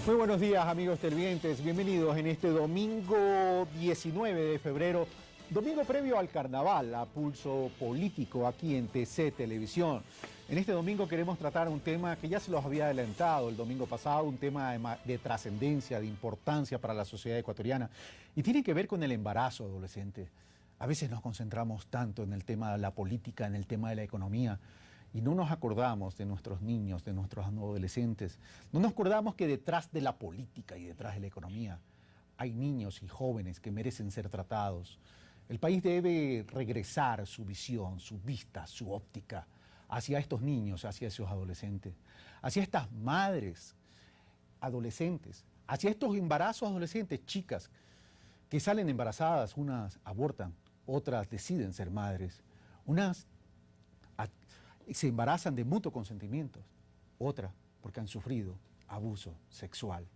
Muy buenos días, amigos televidentes. Bienvenidos en este domingo 19 de febrero, domingo previo al carnaval, a pulso político aquí en TC Televisión. En este domingo queremos tratar un tema que ya se los había adelantado el domingo pasado, un tema de trascendencia, de importancia para la sociedad ecuatoriana, y tiene que ver con el embarazo adolescente. A veces nos concentramos tanto en el tema de la política, en el tema de la economía, y no nos acordamos de nuestros niños, de nuestros adolescentes. No nos acordamos que detrás de la política y detrás de la economía hay niños y jóvenes que merecen ser tratados. El país debe regresar su visión, su vista, su óptica hacia estos niños, hacia esos adolescentes, hacia estas madres adolescentes, hacia estos embarazos adolescentes, chicas que salen embarazadas, unas abortan, otras deciden ser madres, unas se embarazan de mutuo consentimiento, otras porque han sufrido abuso sexual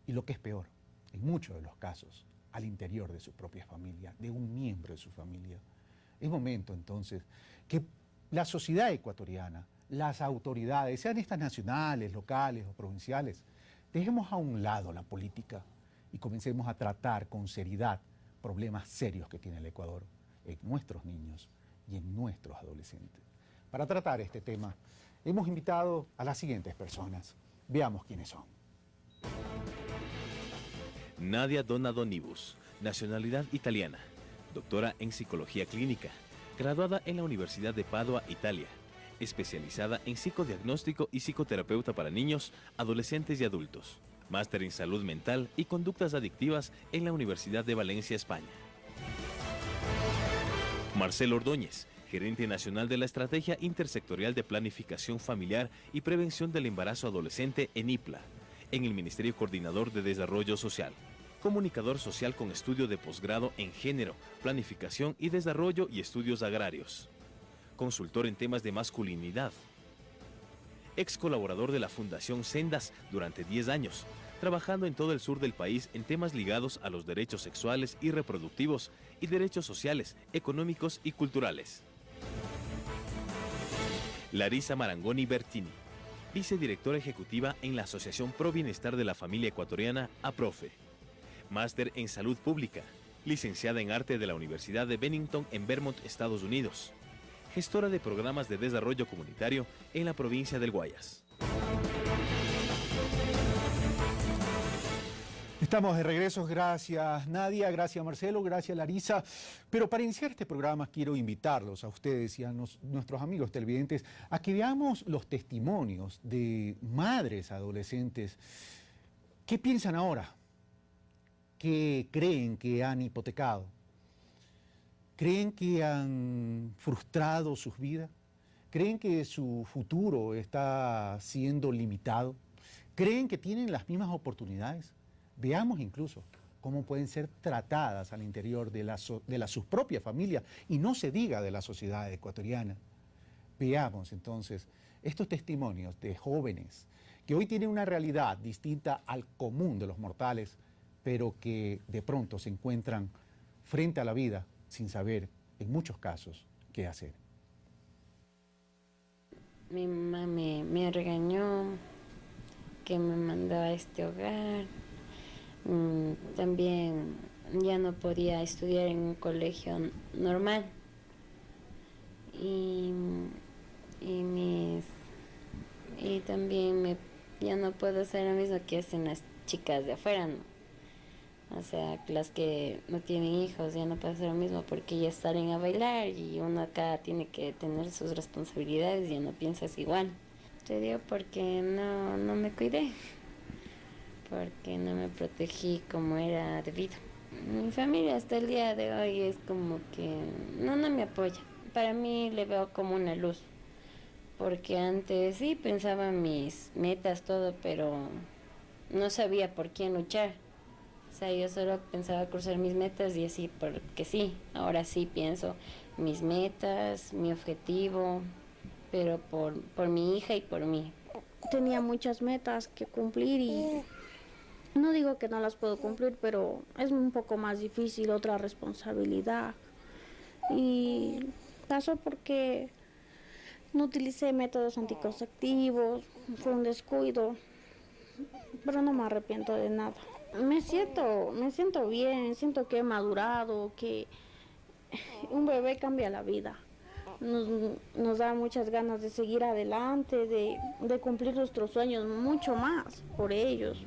y lo que es peor, en muchos de los casos, al interior de su propia familia, de un miembro de su familia. Es momento entonces que la sociedad ecuatoriana, las autoridades, sean estas nacionales, locales o provinciales, dejemos a un lado la política y comencemos a tratar con seriedad problemas serios que tiene el Ecuador en nuestros niños y en nuestros adolescentes. Para tratar este tema, hemos invitado a las siguientes personas. Veamos quiénes son. Nadia Donadonibus, nacionalidad italiana, doctora en psicología clínica, graduada en la Universidad de Padua, Italia, especializada en psicodiagnóstico y psicoterapeuta para niños, adolescentes y adultos, máster en salud mental y conductas adictivas en la Universidad de Valencia, España. Marcelo Ordóñez, gerente nacional de la Estrategia Intersectorial de Planificación Familiar y Prevención del Embarazo Adolescente en IPLA, en el Ministerio Coordinador de Desarrollo Social. Comunicador social con estudio de posgrado en Género, Planificación y Desarrollo y Estudios Agrarios. Consultor en temas de masculinidad. Ex colaborador de la Fundación Sendas durante 10 años, trabajando en todo el sur del país en temas ligados a los derechos sexuales y reproductivos y derechos sociales, económicos y culturales. Larisa Marangoni Bertini, vicedirectora ejecutiva en la Asociación Pro Bienestar de la Familia Ecuatoriana, APROFE. Máster en Salud Pública, licenciada en Arte de la Universidad de Bennington en Vermont, Estados Unidos. Gestora de programas de desarrollo comunitario en la provincia del Guayas. Estamos de regreso, gracias Nadia, gracias Marcelo, gracias Larisa. Pero para iniciar este programa quiero invitarlos a ustedes y a nuestros amigos televidentes a que veamos los testimonios de madres adolescentes. ¿Qué piensan ahora? ¿Qué creen que han hipotecado? ¿Creen que han frustrado sus vidas? ¿Creen que su futuro está siendo limitado? ¿Creen que tienen las mismas oportunidades? Veamos incluso cómo pueden ser tratadas al interior de sus propias familias y no se diga de la sociedad ecuatoriana. Veamos entonces estos testimonios de jóvenes que hoy tienen una realidad distinta al común de los mortales, pero que de pronto se encuentran frente a la vida sin saber, en muchos casos, qué hacer. Mi mamá me regañó, que me mandó a este hogar. También ya no podía estudiar en un colegio normal y también ya no puedo hacer lo mismo que hacen las chicas de afuera, ¿no? O sea, las que no tienen hijos ya no puedo hacer lo mismo porque ya salen a bailar y uno acá tiene que tener sus responsabilidades y ya no piensas igual. Te digo porque no me cuidé, porque no me protegí como era debido. Mi familia hasta el día de hoy es como que no me apoya. Para mí le veo como una luz, porque antes sí pensaba mis metas, todo, pero no sabía por quién luchar. O sea, yo solo pensaba cruzar mis metas y así, porque sí, ahora sí pienso mis metas, mi objetivo, pero por mi hija y por mí. Tenía muchas metas que cumplir y no digo que no las puedo cumplir, pero es un poco más difícil, otra responsabilidad. Y pasó porque no utilicé métodos anticonceptivos, fue un descuido. pero no me arrepiento de nada. Me siento bien, siento que he madurado, que un bebé cambia la vida. Nos da muchas ganas de seguir adelante, de cumplir nuestros sueños, mucho más por ellos.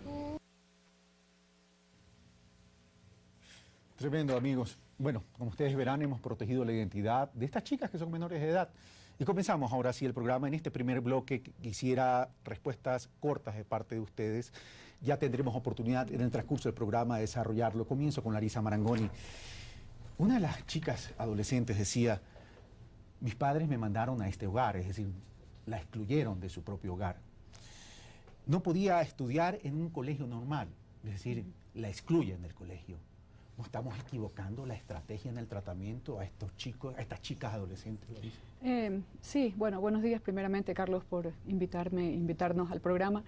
Tremendo, amigos. Bueno, como ustedes verán, hemos protegido la identidad de estas chicas que son menores de edad. Y comenzamos ahora sí el programa. En este primer bloque quisiera respuestas cortas de parte de ustedes. Ya tendremos oportunidad en el transcurso del programa de desarrollarlo. Comienzo con Larisa Marangoni. Una de las chicas adolescentes decía, mis padres me mandaron a este hogar, es decir, la excluyeron de su propio hogar. No podía estudiar en un colegio normal, es decir, la excluyen del colegio. ¿No estamos equivocando la estrategia en el tratamiento a estos chicos, a estas chicas adolescentes, Larisa? Sí, bueno, buenos días primeramente, Carlos, por invitarnos al programa.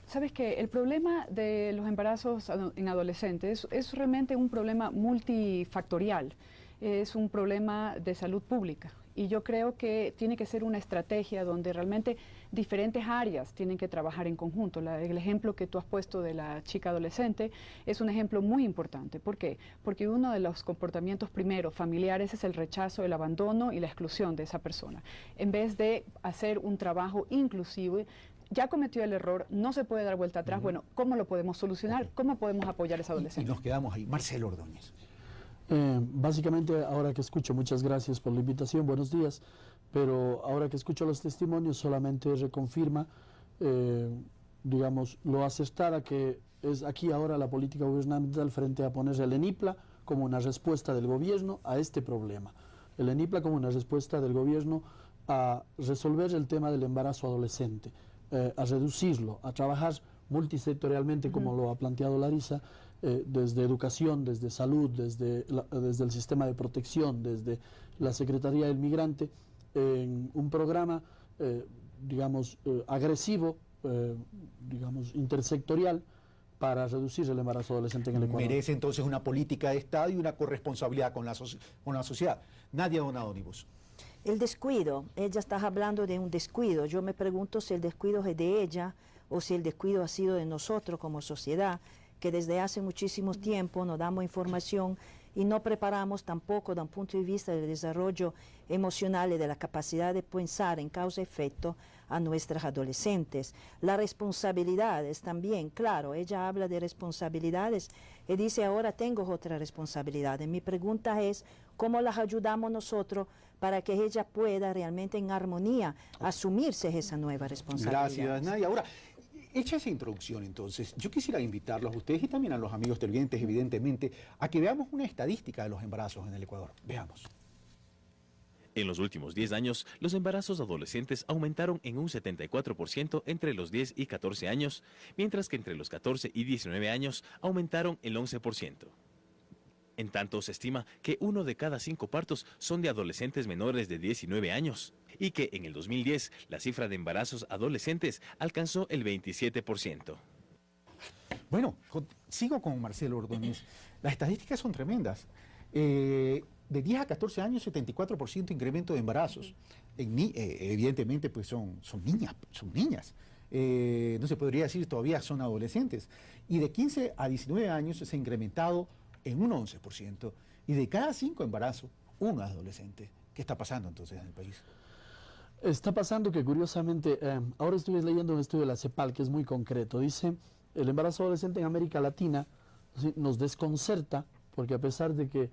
Sabes que el problema de los embarazos en adolescentes es realmente un problema multifactorial, es un problema de salud pública. Y yo creo que tiene que ser una estrategia donde realmente diferentes áreas tienen que trabajar en conjunto. El ejemplo que tú has puesto de la chica adolescente es un ejemplo muy importante. ¿Por qué? Porque uno de los comportamientos primero familiares es el rechazo, el abandono y la exclusión de esa persona. En vez de hacer un trabajo inclusivo, ya cometió el error, no se puede dar vuelta atrás. Bueno, ¿cómo lo podemos solucionar? ¿Cómo podemos apoyar a esa adolescente? Y nos quedamos ahí. Marcelo Ordóñez. Básicamente, ahora que escucho, muchas gracias por la invitación, buenos días, pero ahora que escucho los testimonios solamente reconfirma, digamos, lo acertada que es aquí ahora la política gubernamental frente a poner el ENIPLA como una respuesta del gobierno a este problema. El ENIPLA como una respuesta del gobierno a resolver el tema del embarazo adolescente, a reducirlo, a trabajar multisectorialmente, como lo ha planteado Larisa, desde educación, desde salud, desde el sistema de protección, desde la Secretaría del Migrante, en un programa, digamos, agresivo, digamos, intersectorial, para reducir el embarazo adolescente en el Ecuador. Merece entonces una política de Estado y una corresponsabilidad con la sociedad. Nadia Donadonibus. El descuido, ella está hablando de un descuido. Yo me pregunto si el descuido es de ella o si el descuido ha sido de nosotros como sociedad, que desde hace muchísimo tiempo no damos información y no preparamos tampoco desde un punto de vista del desarrollo emocional y de la capacidad de pensar en causa-efecto a nuestras adolescentes. Las responsabilidades también, claro, ella habla de responsabilidades y dice ahora tengo otra responsabilidad. Mi pregunta es, ¿cómo las ayudamos nosotros para que ella pueda realmente en armonía asumirse esa nueva responsabilidad? Gracias, Nadia. Ahora, hecha esa introducción, entonces, yo quisiera invitarlos a ustedes y también a los amigos televidentes, evidentemente, a que veamos una estadística de los embarazos en el Ecuador. Veamos. En los últimos 10 años, los embarazos adolescentes aumentaron en un 74% entre los 10 y 14 años, mientras que entre los 14 y 19 años aumentaron el 11%. En tanto, se estima que 1 de cada 5 partos son de adolescentes menores de 19 años y que en el 2010 la cifra de embarazos adolescentes alcanzó el 27%. Bueno, sigo con Marcelo Ordóñez. Las estadísticas son tremendas. De 10 a 14 años, 74% incremento de embarazos. Evidentemente, pues son niñas. No se podría decir todavía son adolescentes. Y de 15 a 19 años se ha incrementado en un 11%. Y de cada 5 embarazos, un adolescente. ¿Qué está pasando entonces en el país? Está pasando que curiosamente, ahora estuve leyendo un estudio de la CEPAL que es muy concreto. Dice, el embarazo adolescente en América Latina nos desconcerta porque a pesar de que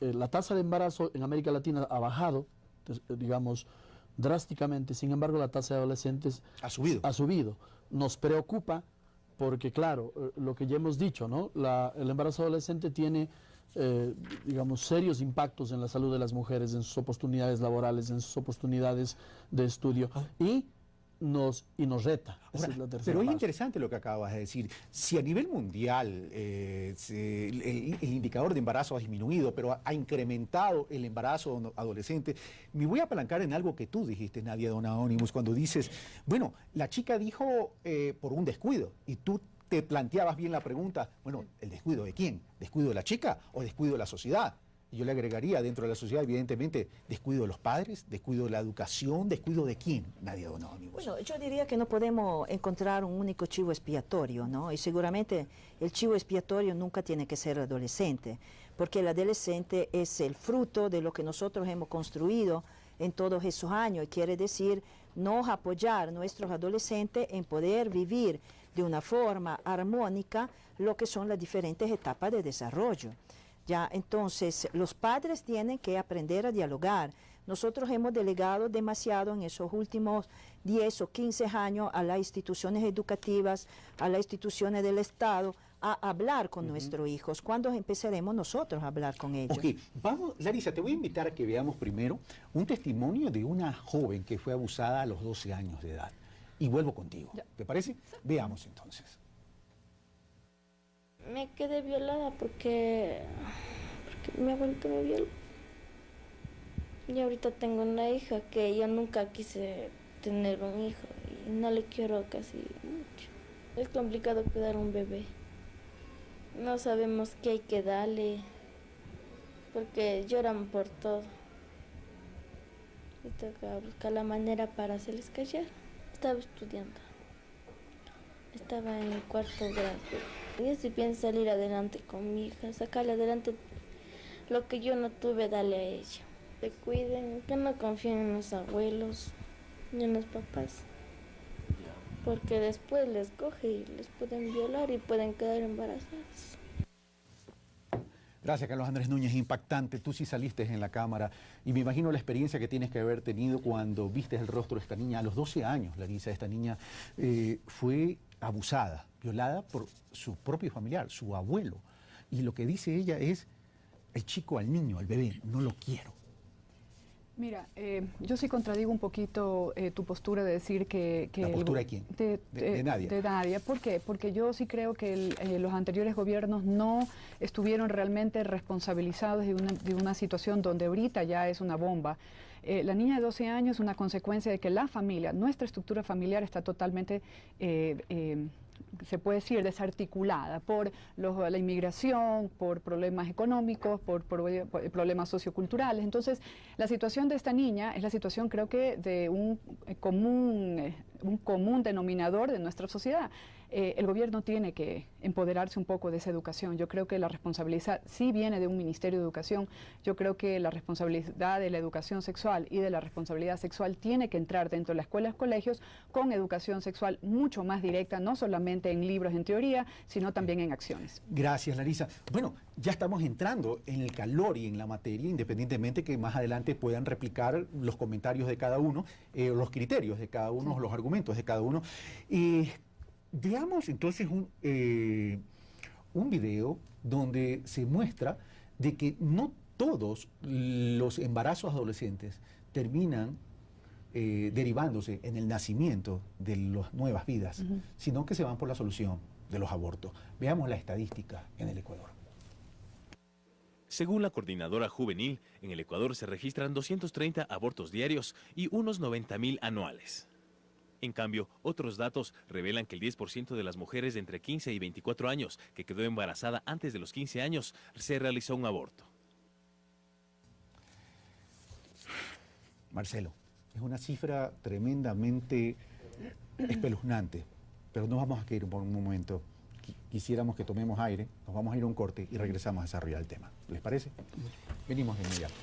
la tasa de embarazo en América Latina ha bajado, digamos, drásticamente, sin embargo la tasa de adolescentes ha subido. Nos preocupa porque, claro, lo que ya hemos dicho, ¿no? El embarazo adolescente tiene, digamos, serios impactos en la salud de las mujeres, en sus oportunidades laborales, en sus oportunidades de estudio, y nos reta. Ahora, Esa es la tercera pero es parte. interesante lo que acabas de decir. Si a nivel mundial el indicador de embarazo ha disminuido, pero ha incrementado el embarazo adolescente, me voy a apalancar en algo que tú dijiste, Nadia Donadonibus, cuando dices, bueno, la chica dijo por un descuido, y tú te planteabas bien la pregunta, bueno, ¿el descuido de quién? ¿Descuido de la chica o descuido de la sociedad? Y yo le agregaría dentro de la sociedad, evidentemente, descuido de los padres, descuido de la educación, descuido de quién, Nadia Donadoni. Bueno, yo diría que no podemos encontrar un único chivo expiatorio, ¿no? Y seguramente el chivo expiatorio nunca tiene que ser el adolescente, porque el adolescente es el fruto de lo que nosotros hemos construido en todos esos años, y quiere decir nos apoyar a nuestros adolescentes en poder vivir de una forma armónica lo que son las diferentes etapas de desarrollo. Ya, entonces, los padres tienen que aprender a dialogar. Nosotros hemos delegado demasiado en esos últimos 10 o 15 años a las instituciones educativas, a las instituciones del Estado, a hablar con nuestros hijos. ¿Cuándo empezaremos nosotros a hablar con ellos? Ok, vamos, Larisa, te voy a invitar a que veamos primero un testimonio de una joven que fue abusada a los 12 años de edad. Y vuelvo contigo. ¿Te parece? Veamos entonces. Me quedé violada porque mi abuelito me violó. Y ahorita tengo una hija que yo nunca quise tener un hijo y no le quiero casi mucho. Es complicado cuidar un bebé. No sabemos qué hay que darle porque lloran por todo. Y toca buscar la manera para hacerles callar. Estaba estudiando. Estaba en el 4º grado. Yo sí pienso salir adelante con mi hija, sacarle adelante lo que yo no tuve, darle a ella. Que cuiden, que no confíen en los abuelos ni en los papás. Porque después les coge y les pueden violar y pueden quedar embarazadas. Gracias, Carlos Andrés Núñez, impactante. Tú sí saliste en la cámara y me imagino la experiencia que tienes que haber tenido cuando viste el rostro de esta niña. A los 12 años, Larisa, esta niña fue abusada, violada por su propio familiar, su abuelo. Y lo que dice ella es, el chico al niño, al bebé, no lo quiero. Mira, yo sí contradigo un poquito tu postura de decir que... ¿La postura de quién? De Nadia. De Nadia. ¿Por qué? Porque yo sí creo que los anteriores gobiernos no estuvieron realmente responsabilizados de una situación donde ahorita ya es una bomba. La niña de 12 años es una consecuencia de que la familia, nuestra estructura familiar está totalmente... se puede decir desarticulada por la inmigración, por problemas económicos, por problemas socioculturales. Entonces, la situación de esta niña es la situación, creo que, de un común denominador de nuestra sociedad. El gobierno tiene que empoderarse un poco de esa educación. Yo creo que la responsabilidad sí viene de un Ministerio de Educación. Yo creo que la responsabilidad de la educación sexual y de la responsabilidad sexual tiene que entrar dentro de las escuelas, colegios, con educación sexual mucho más directa, no solamente en libros en teoría, sino también en acciones. Gracias, Larisa. Bueno, ya estamos entrando en el calor y en la materia, independientemente que más adelante puedan replicar los comentarios de cada uno, los criterios de cada uno, los argumentos de cada uno. Veamos entonces un video donde se muestra de que no todos los embarazos adolescentes terminan derivándose en el nacimiento de las nuevas vidas, sino que se van por la solución de los abortos. Veamos la estadística en el Ecuador. Según la coordinadora juvenil, en el Ecuador se registran 230 abortos diarios y unos 90.000 anuales. En cambio, otros datos revelan que el 10% de las mujeres de entre 15 y 24 años que quedó embarazada antes de los 15 años se realizó un aborto. Marcelo, es una cifra tremendamente espeluznante, pero no vamos a ir por un momento. Quisiéramos que tomemos aire, nos vamos a ir a un corte y regresamos a desarrollar el tema. ¿Les parece? Venimos de inmediato.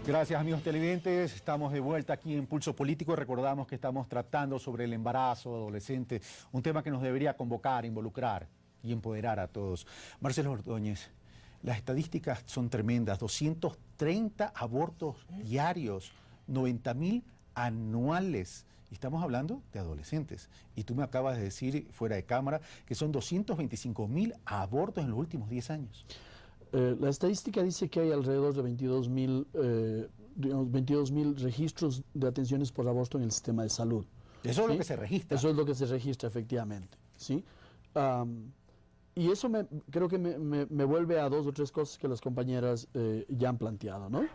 Gracias, amigos televidentes. Estamos de vuelta aquí en Pulso Político. Recordamos que estamos tratando sobre el embarazo adolescente, un tema que nos debería convocar, involucrar y empoderar a todos. Marcelo Ordóñez, las estadísticas son tremendas. 230 abortos diarios, 90.000 anuales. Y estamos hablando de adolescentes. Y tú me acabas de decir, fuera de cámara, que son 225.000 abortos en los últimos 10 años. La estadística dice que hay alrededor de 22.000 registros de atenciones por aborto en el sistema de salud. Eso es lo que se registra. Eso es lo que se registra, efectivamente, ¿sí? Y eso creo que me vuelve a 2 o 3 cosas que las compañeras ya han planteado, ¿no?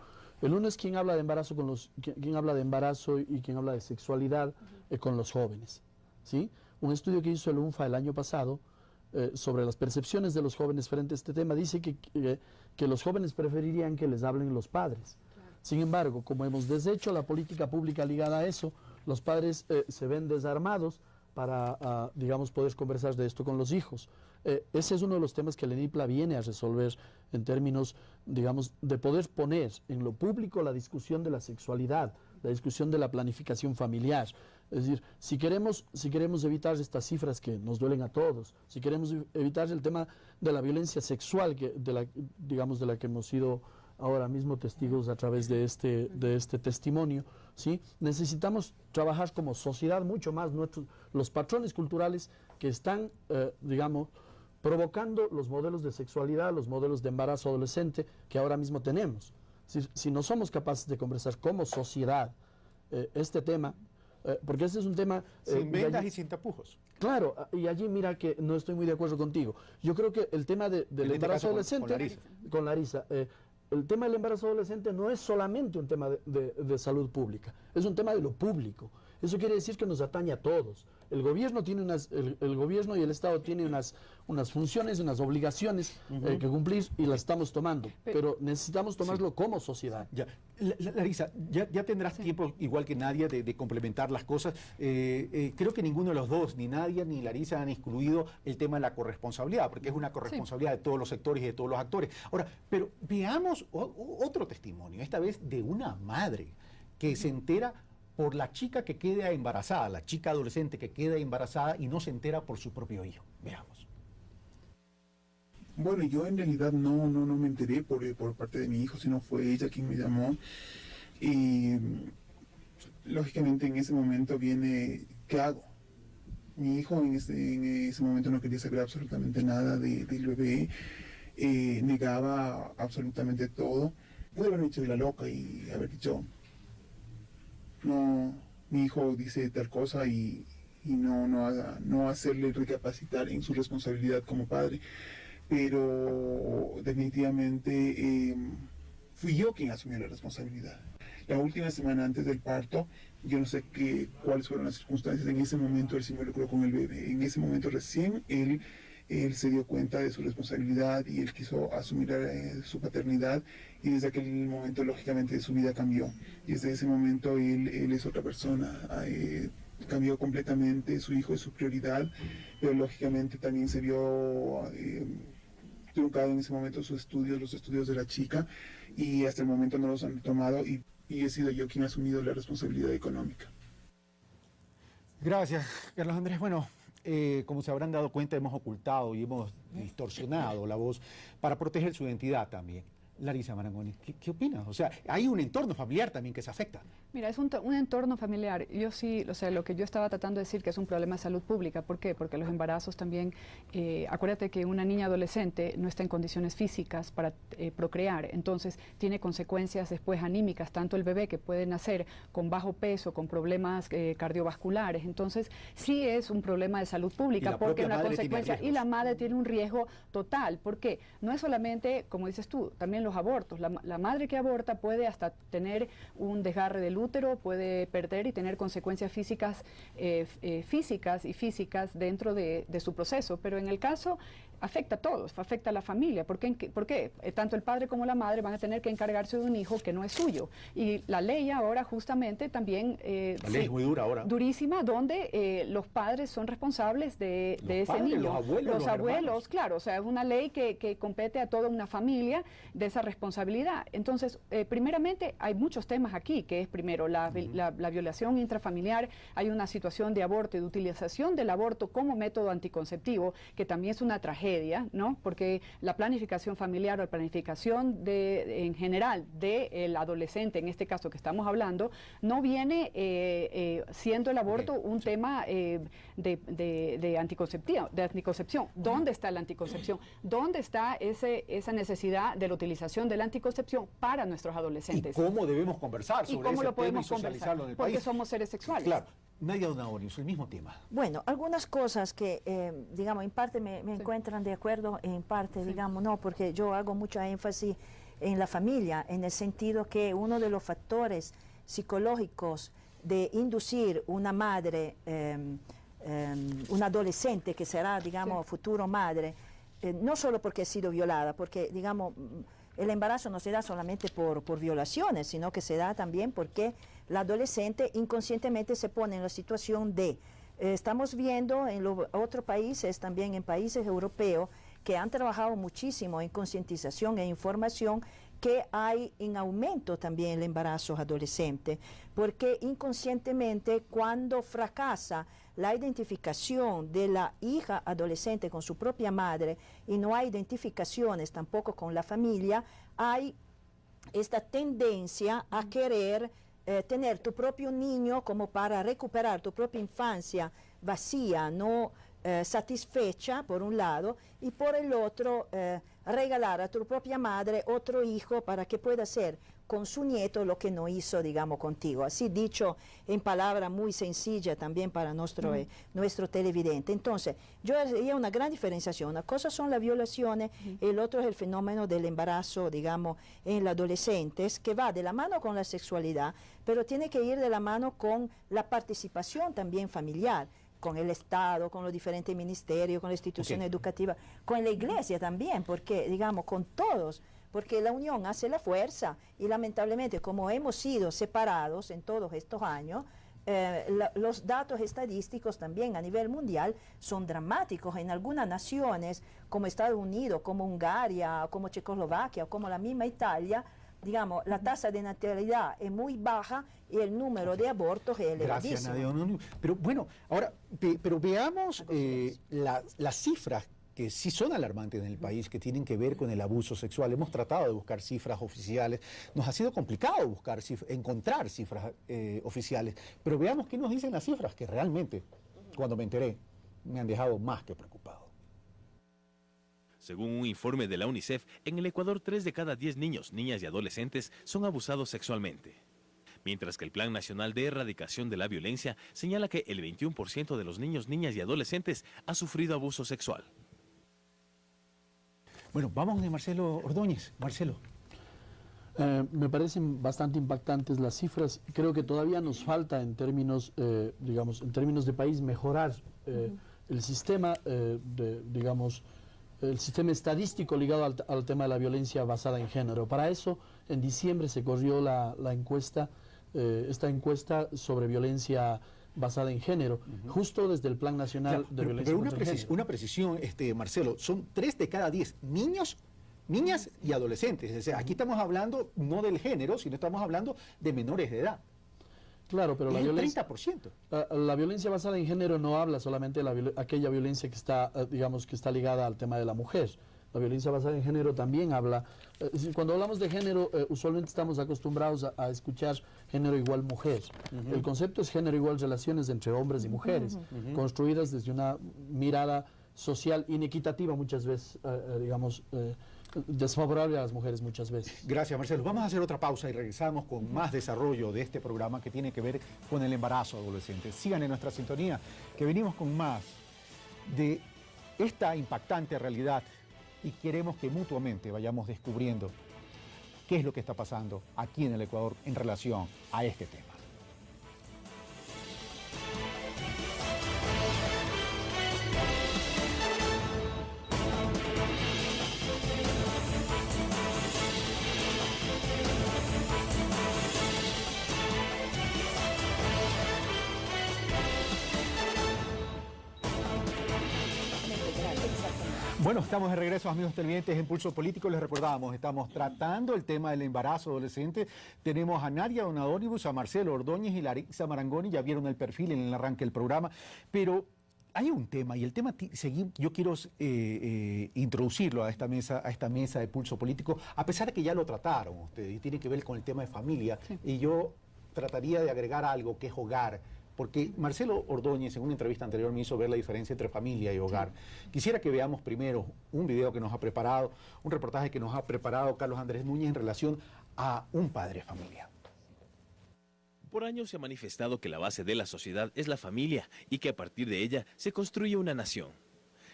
El uno es quien habla de embarazo quien habla de embarazo y quien habla de sexualidad con los jóvenes, ¿sí? Un estudio que hizo el UNFA el año pasado sobre las percepciones de los jóvenes frente a este tema dice que los jóvenes preferirían que les hablen los padres. Sin embargo, como hemos deshecho la política pública ligada a eso, los padres se ven desarmados para, digamos, poder conversar de esto con los hijos. Ese es uno de los temas que la ENIPLA viene a resolver en términos, digamos, de poder poner en lo público la discusión de la sexualidad, la discusión de la planificación familiar. Es decir, si queremos evitar estas cifras que nos duelen a todos, si queremos evitar el tema de la violencia sexual, de la que hemos sido ahora mismo testigos a través de este testimonio, ¿sí? Necesitamos trabajar como sociedad mucho más los patrones culturales que están, digamos, provocando los modelos de sexualidad, los modelos de embarazo adolescente que ahora mismo tenemos. Si no somos capaces de conversar como sociedad este tema, porque este es un tema... sin vendas y sin tapujos. Claro, y allí mira que no estoy muy de acuerdo contigo. Yo creo que el tema del embarazo adolescente... Con Larisa. El tema del embarazo adolescente no es solamente un tema de salud pública, es un tema de lo público. Eso quiere decir que nos atañe a todos. El gobierno el gobierno y el Estado tienen unas funciones, unas obligaciones que cumplir y las estamos tomando, pero necesitamos tomarlo como sociedad. Ya. Larisa, ya tendrás tiempo, igual que Nadia, de complementar las cosas. Creo que ninguno de los dos, ni Nadia ni Larisa, han excluido el tema de la corresponsabilidad, porque es una corresponsabilidad de todos los sectores y de todos los actores. Ahora, pero veamos otro testimonio, esta vez de una madre que se entera por la chica que queda embarazada, la chica adolescente que queda embarazada y no se entera por su propio hijo. Veamos. Bueno, yo en realidad no me enteré por parte de mi hijo, sino fue ella quien me llamó. Y lógicamente en ese momento viene, ¿qué hago? Mi hijo en ese momento no quería saber absolutamente nada del bebé, negaba absolutamente todo. Pude haberme hecho de la loca y haber dicho, no, mi hijo dice tal cosa y no hacerle recapacitar en su responsabilidad como padre. Pero definitivamente fui yo quien asumió la responsabilidad. La última semana antes del parto, yo no sé cuáles fueron las circunstancias. En ese momento él se involucró con el bebé. En ese momento recién él se dio cuenta de su responsabilidad y él quiso asumir su paternidad, y desde aquel momento lógicamente su vida cambió. Y desde ese momento él es otra persona. Cambió completamente, su hijo es su prioridad, pero lógicamente también se vio truncado en ese momento los estudios de la chica, y hasta el momento no los han tomado, y he sido yo quien ha asumido la responsabilidad económica. Gracias, Carlos Andrés. Bueno, como se habrán dado cuenta, hemos ocultado y hemos distorsionado la voz para proteger su identidad también. Larisa Marangoni, ¿qué opinas? O sea, hay un entorno familiar también que se afecta. Mira, es un entorno familiar. Yo sí, o sea, lo que yo estaba tratando de decir que es un problema de salud pública. ¿Por qué? Porque los embarazos también, acuérdate que una niña adolescente no está en condiciones físicas para procrear, entonces tiene consecuencias después anímicas, tanto el bebé que puede nacer con bajo peso, con problemas cardiovasculares. Entonces, sí es un problema de salud pública, porque una consecuencia, y la madre tiene un riesgo total. ¿Por qué? No es solamente, como dices tú, también los abortos. La madre que aborta puede hasta tener un desgarre del útero, puede perder y tener consecuencias físicas dentro de su proceso, pero en el caso afecta a todos, afecta a la familia. ¿Por qué? Tanto el padre como la madre van a tener que encargarse de un hijo que no es suyo. Y la ley ahora justamente también... la ley es muy dura ahora. Durísima, donde los padres son responsables de ese niño. Los abuelos, claro, o sea, es una ley que compete a toda una familia de esa responsabilidad. Entonces, primeramente, hay muchos temas aquí, que es primero la violación intrafamiliar, hay una situación de aborto y de utilización del aborto como método anticonceptivo, que también es una tragedia, ¿no? Porque la planificación familiar o la planificación en general del adolescente, en este caso que estamos hablando, no viene siendo el aborto un tema de anticoncepción. ¿Dónde está la anticoncepción? ¿Dónde está esa necesidad de la utilización de la anticoncepción para nuestros adolescentes? ¿Y cómo debemos conversar sobre ese tema y socializarlo en el país? Porque somos seres sexuales. Claro. Nadia Donadonius, el mismo tema. Bueno, algunas cosas que, digamos, en parte me encuentran de acuerdo, en parte, digamos, no, porque yo hago mucha énfasis en la familia, en el sentido que uno de los factores psicológicos de inducir una madre, una adolescente que será, digamos, futuro madre, no solo porque ha sido violada, porque, digamos, el embarazo no se da solamente por violaciones, sino que se da también porque la adolescente inconscientemente se pone en la situación de, estamos viendo en los otros países, también en países europeos, que han trabajado muchísimo en concientización e información, que hay en aumento también el embarazo adolescente, porque inconscientemente cuando fracasa la identificación de la hija adolescente con su propia madre y no hay identificaciones tampoco con la familia, hay esta tendencia a querer tener tu propio niño como para recuperar tu propia infancia vacía, no satisfecha por un lado, y por el otro regalar a tu propia madre otro hijo para que pueda hacer con su nieto lo que no hizo, digamos, contigo. Así dicho en palabra muy sencilla también para nuestro televidente. Entonces, yo haría una gran diferenciación. Una cosa son las violaciones, el otro es el fenómeno del embarazo, digamos, en los adolescentes, que va de la mano con la sexualidad, pero tiene que ir de la mano con la participación también familiar, con el Estado, con los diferentes ministerios, con la institución educativa, con la iglesia también, porque, digamos, con todos, porque la unión hace la fuerza, y lamentablemente, como hemos sido separados en todos estos años, los datos estadísticos también a nivel mundial son dramáticos. En algunas naciones, como Estados Unidos, como Hungría, como Checoslovaquia, como la misma Italia, digamos, la tasa de natalidad es muy baja y el número de abortos es elevadísimo. Gracias, Nadia. Pero bueno, ahora, pero veamos las cifras que sí son alarmantes en el país, que tienen que ver con el abuso sexual. Hemos tratado de buscar cifras oficiales. Nos ha sido complicado encontrar cifras oficiales. Pero veamos qué nos dicen las cifras, que realmente, cuando me enteré, me han dejado más que preocupado. Según un informe de la UNICEF, en el Ecuador 3 de cada 10 niños, niñas y adolescentes son abusados sexualmente. Mientras que el Plan Nacional de Erradicación de la Violencia señala que el 21% de los niños, niñas y adolescentes ha sufrido abuso sexual. Bueno, vamos de Marcelo Ordóñez. Marcelo. Me parecen bastante impactantes las cifras. Creo que todavía nos falta en términos, digamos, en términos de país mejorar el sistema, el sistema estadístico ligado al tema de la violencia basada en género. Para eso, en diciembre se corrió la encuesta, esta encuesta sobre violencia basada en género, justo desde el Plan Nacional de Violencia contra el Género. Una precisión, Marcelo, son 3 de cada 10 niños, niñas y adolescentes. O sea, aquí estamos hablando no del género, sino estamos hablando de menores de edad. Claro, pero es la violencia, 30%. La violencia basada en género no habla solamente de aquella violencia que está, digamos, que está ligada al tema de la mujer. La violencia basada en género también habla, cuando hablamos de género, usualmente estamos acostumbrados a escuchar género igual mujer. El concepto es género igual relaciones entre hombres y mujeres, construidas desde una mirada social inequitativa muchas veces, digamos, desfavorable a las mujeres muchas veces. Gracias, Marcelo. Vamos a hacer otra pausa y regresamos con más desarrollo de este programa que tiene que ver con el embarazo adolescente. Sigan en nuestra sintonía, que venimos con más de esta impactante realidad y queremos que mutuamente vayamos descubriendo qué es lo que está pasando aquí en el Ecuador en relación a este tema. Bueno, estamos de regreso, amigos televidentes, en Pulso Político. Les recordamos, estamos tratando el tema del embarazo adolescente. Tenemos a Nadia Donadonius, a Marcelo Ordóñez y Larissa Marangoni. Ya vieron el perfil en el arranque del programa. Pero hay un tema, y el tema, yo quiero introducirlo a esta mesa de Pulso Político, a pesar de que ya lo trataron ustedes, y tiene que ver con el tema de familia. Sí. Y yo trataría de agregar algo que es hogar. Porque Marcelo Ordóñez, en una entrevista anterior, me hizo ver la diferencia entre familia y hogar. Sí. Quisiera que veamos primero un video que nos ha preparado, un reportaje que nos ha preparado Carlos Andrés Núñez en relación a un padre de familia. Por años se ha manifestado que la base de la sociedad es la familia y que a partir de ella se construye una nación.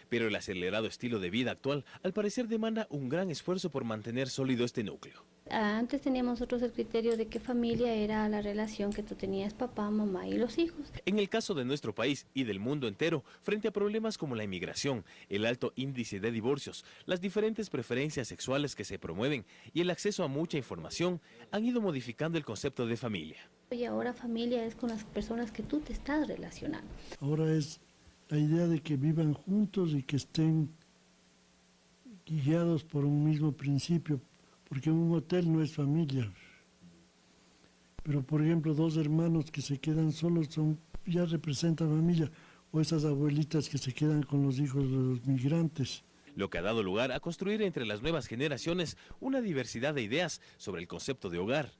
Pero el acelerado estilo de vida actual, al parecer, demanda un gran esfuerzo por mantener sólido este núcleo. Antes teníamos nosotros el criterio de que familia era la relación que tú tenías papá, mamá y los hijos. En el caso de nuestro país y del mundo entero, frente a problemas como la inmigración, el alto índice de divorcios, las diferentes preferencias sexuales que se promueven y el acceso a mucha información, han ido modificando el concepto de familia. Y ahora familia es con las personas que tú te estás relacionando. Ahora es la idea de que vivan juntos y que estén guiados por un mismo principio, porque un hotel no es familia. Pero por ejemplo, dos hermanos que se quedan solos ya representan familia, o esas abuelitas que se quedan con los hijos de los migrantes. Lo que ha dado lugar a construir entre las nuevas generaciones una diversidad de ideas sobre el concepto de hogar,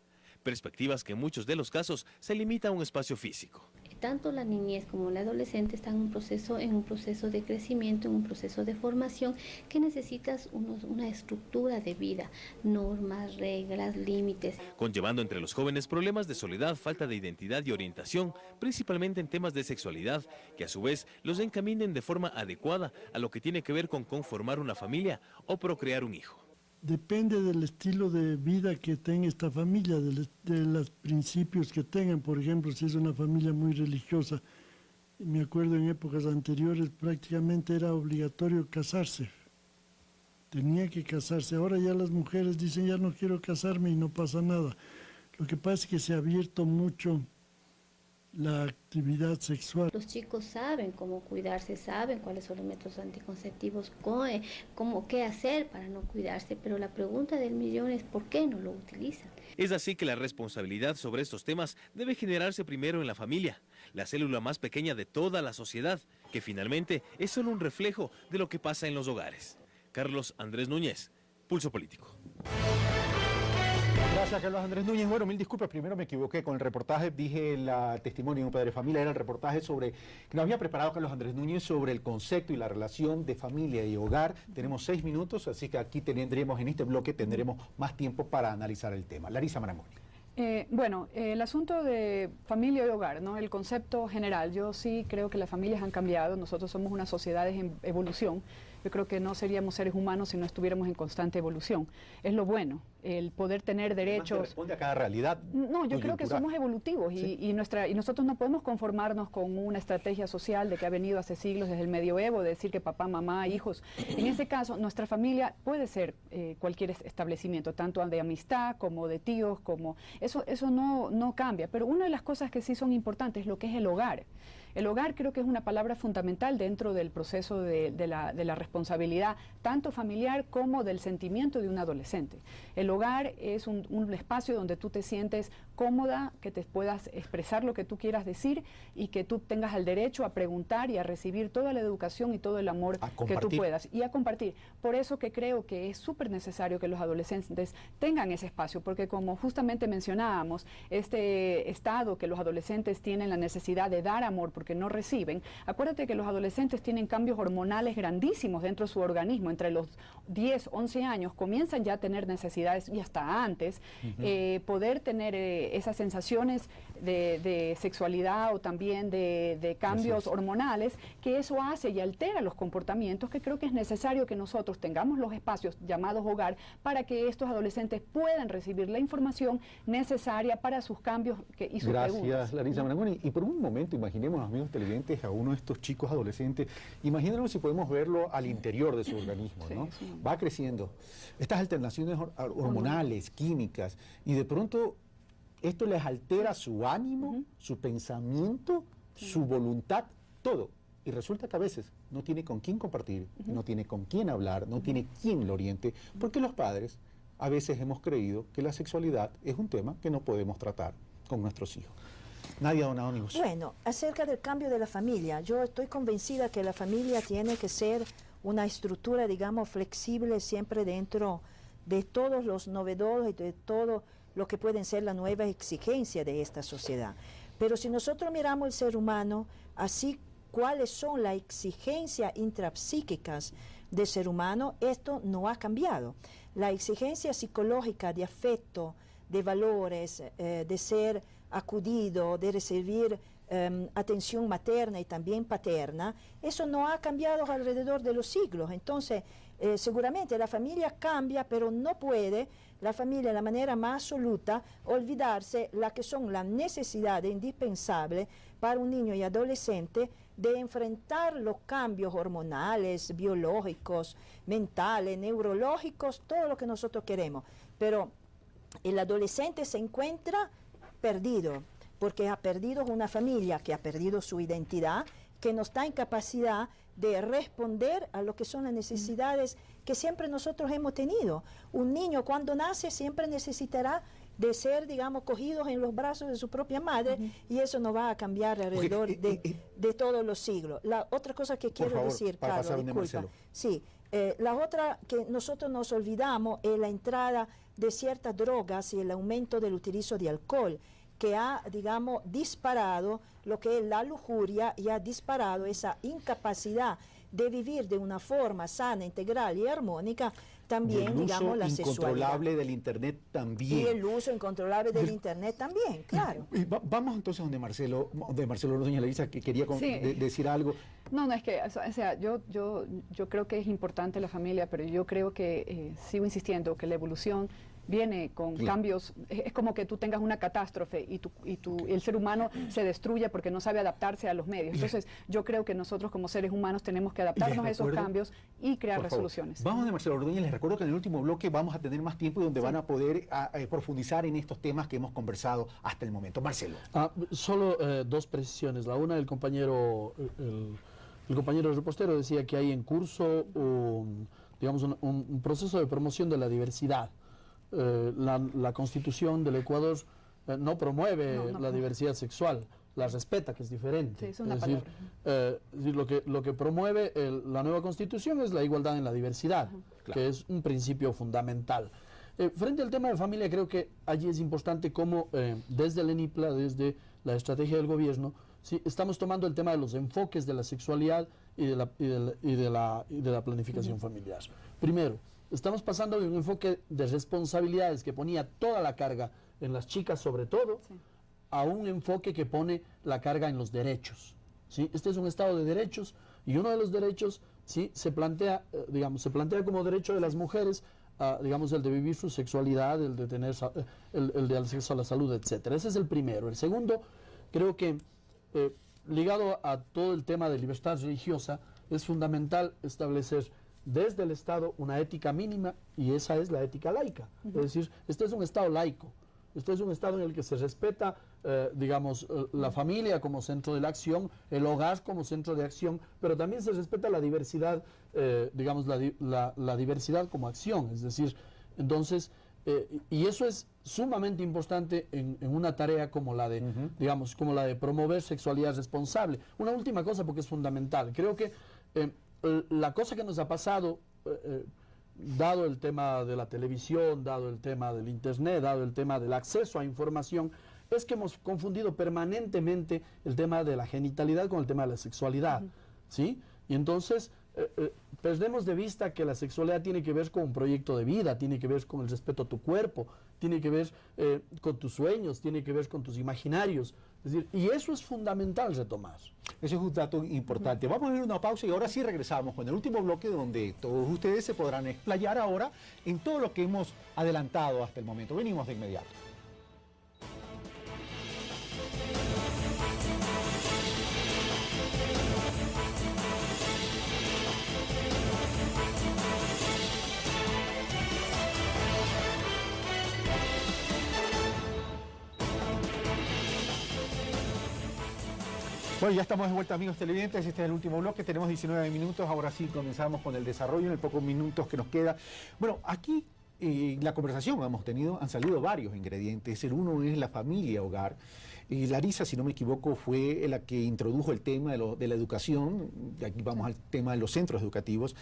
perspectivas que en muchos de los casos se limita a un espacio físico. Tanto la niñez como la adolescente están en un proceso de crecimiento, en un proceso de formación que necesitas una estructura de vida, normas, reglas, límites. Conllevando entre los jóvenes problemas de soledad, falta de identidad y orientación, principalmente en temas de sexualidad, que a su vez los encaminen de forma adecuada a lo que tiene que ver con conformar una familia o procrear un hijo. Depende del estilo de vida que tenga esta familia, de los principios que tengan. Por ejemplo, si es una familia muy religiosa, me acuerdo en épocas anteriores prácticamente era obligatorio casarse. Tenía que casarse. Ahora ya las mujeres dicen, ya no quiero casarme y no pasa nada. Lo que pasa es que se ha abierto mucho la actividad sexual. Los chicos saben cómo cuidarse, saben cuáles son los métodos anticonceptivos, qué hacer para no cuidarse, pero la pregunta del millón es ¿por qué no lo utilizan? Es así que la responsabilidad sobre estos temas debe generarse primero en la familia, la célula más pequeña de toda la sociedad, que finalmente es solo un reflejo de lo que pasa en los hogares. Carlos Andrés Núñez, Pulso Político. Gracias, Carlos Andrés Núñez. Bueno, mil disculpas, primero me equivoqué con el reportaje, dije el testimonio de un padre de familia, era el reportaje que nos había preparado Carlos Andrés Núñez sobre el concepto y la relación de familia y hogar. Tenemos 6 minutos, así que aquí tendremos, en este bloque, tendremos más tiempo para analizar el tema. Larisa Marangoni. El asunto de familia y hogar, ¿no? El concepto general, yo sí creo que las familias han cambiado, nosotros somos una sociedad en evolución. Yo creo que no seríamos seres humanos si no estuviéramos en constante evolución. Es lo bueno, el poder tener derechos. ¿Responde a cada realidad? No, yo creo que somos evolutivos y nosotros no podemos conformarnos con una estrategia social de que ha venido hace siglos desde el medioevo, de decir que papá, mamá, hijos. En ese caso, nuestra familia puede ser cualquier establecimiento, tanto de amistad como de tíos, como eso no cambia. Pero una de las cosas que sí son importantes es lo que es el hogar. El hogar creo que es una palabra fundamental dentro del proceso de la responsabilidad, tanto familiar como del sentimiento de un adolescente. El hogar es un espacio donde tú te sientes cómoda, que te puedas expresar lo que tú quieras decir y que tú tengas el derecho a preguntar y a recibir toda la educación y todo el amor que tú puedas y a compartir. Por eso que creo que es súper necesario que los adolescentes tengan ese espacio, porque como justamente mencionábamos, este estado que los adolescentes tienen la necesidad de dar amor porque no reciben, acuérdate que los adolescentes tienen cambios hormonales grandísimos dentro de su organismo, entre los 10, 11 años comienzan ya a tener necesidades y hasta antes, poder tener esas sensaciones de sexualidad o también de cambios hormonales, que eso hace y altera los comportamientos, que creo que es necesario que nosotros tengamos los espacios llamados hogar para que estos adolescentes puedan recibir la información necesaria para sus cambios y sus preguntas. Gracias, Larisa Marangoni. Y por un momento, imaginemos, amigos televidentes, a uno de estos chicos adolescentes, imagínenlo si podemos verlo al interior de su organismo, ¿no? Sí. Va creciendo. Estas alternaciones hormonales, químicas, y de pronto esto les altera su ánimo, su pensamiento, su voluntad, todo. Y resulta que a veces no tiene con quién compartir, no tiene con quién hablar, no tiene quien lo oriente, porque los padres a veces hemos creído que la sexualidad es un tema que no podemos tratar con nuestros hijos. Nadia Donadoni. Bueno, acerca del cambio de la familia, yo estoy convencida que la familia tiene que ser una estructura, digamos, flexible siempre dentro de todos los novedosos y de todo lo que pueden ser las nuevas exigencias de esta sociedad. Pero si nosotros miramos el ser humano, así cuáles son las exigencias intrapsíquicas del ser humano, esto no ha cambiado. La exigencia psicológica de afecto, de valores, de ser acudido, de recibir atención materna y también paterna, eso no ha cambiado alrededor de los siglos. Entonces, seguramente la familia cambia, pero no puede la familia de la manera más absoluta olvidarse la que son las necesidades indispensables para un niño y adolescente de enfrentar los cambios hormonales, biológicos, mentales, neurológicos, todo lo que nosotros queremos. Pero el adolescente se encuentra perdido, porque ha perdido una familia que ha perdido su identidad, que no está en capacidad de responder a lo que son las necesidades que siempre nosotros hemos tenido. Un niño cuando nace siempre necesitará de ser, digamos, cogidos en los brazos de su propia madre, y eso no va a cambiar alrededor de todos los siglos. La otra cosa que quiero decir, Carlos, disculpa. Sí, la otra que nosotros nos olvidamos es la entrada de ciertas drogas y el aumento del utilizo de alcohol, que ha, digamos, disparado lo que es la lujuria y ha disparado esa incapacidad de vivir de una forma sana, integral y armónica, también, digamos, la sexualidad. El uso incontrolable del Internet también. Y el uso incontrolable del Internet también, claro. Vamos entonces donde Marcelo, doña Larisa, que quería decir algo. No, es que, o sea, yo creo que es importante la familia, pero yo creo que, sigo insistiendo, que la evolución viene con cambios. Es como que tú tengas una catástrofe y el ser humano se destruye porque no sabe adaptarse a los medios. Entonces, yo creo que nosotros como seres humanos tenemos que adaptarnos a esos cambios y crear resoluciones. Vamos de Marcelo Ordóñez. Les recuerdo que en el último bloque vamos a tener más tiempo y donde van a poder profundizar en estos temas que hemos conversado hasta el momento. Marcelo. Solo dos precisiones. La una, el compañero reportero decía que hay en curso digamos, un proceso de promoción de la diversidad. La Constitución del Ecuador no promueve la diversidad sexual, la respeta, que es diferente. Sí, es decir, lo que promueve la nueva Constitución es la igualdad en la diversidad, que es un principio fundamental. Frente al tema de familia, creo que allí es importante cómo desde el ENIPLA, desde la estrategia del gobierno, estamos tomando el tema de los enfoques de la sexualidad y de la planificación familiar. Primero, estamos pasando de un enfoque de responsabilidades que ponía toda la carga en las chicas sobre todo, a un enfoque que pone la carga en los derechos. ¿Sí? Este es un Estado de derechos, y uno de los derechos se plantea como derecho de las mujeres, digamos, el de vivir su sexualidad, el de tener el de acceso a la salud, etcétera. Ese es el primero. El segundo, creo que ligado a todo el tema de libertad religiosa, es fundamental establecer desde el Estado una ética mínima, y esa es la ética laica. Es decir, este es un Estado laico, este es un Estado en el que se respeta, digamos, la familia como centro de la acción, el hogar como centro de acción, pero también se respeta la diversidad, digamos, la diversidad como acción. Es decir, entonces, y eso es sumamente importante en una tarea como la de, digamos, como la de promover sexualidad responsable. Una última cosa, porque es fundamental. Creo que la cosa que nos ha pasado, dado el tema de la televisión, dado el tema del Internet, dado el tema del acceso a información, es que hemos confundido permanentemente el tema de la genitalidad con el tema de la sexualidad, ¿sí? Y entonces perdemos de vista que la sexualidad tiene que ver con un proyecto de vida, tiene que ver con el respeto a tu cuerpo, tiene que ver con tus sueños, tiene que ver con tus imaginarios. Es decir, y eso es fundamental retomar. Ese es un dato importante. Vamos a ir a una pausa y ahora sí regresamos con el último bloque, donde todos ustedes se podrán explayar ahora en todo lo que hemos adelantado hasta el momento. Venimos de inmediato. Bueno, ya estamos de vuelta, amigos televidentes. Este es el último bloque, tenemos 19 minutos. Ahora sí comenzamos con el desarrollo en el pocos minutos que nos queda. Bueno, aquí la conversación que hemos tenido, han salido varios ingredientes. El uno es la familia, hogar. Larisa, si no me equivoco, fue la que introdujo el tema de la educación. Y aquí vamos al tema de los centros educativos.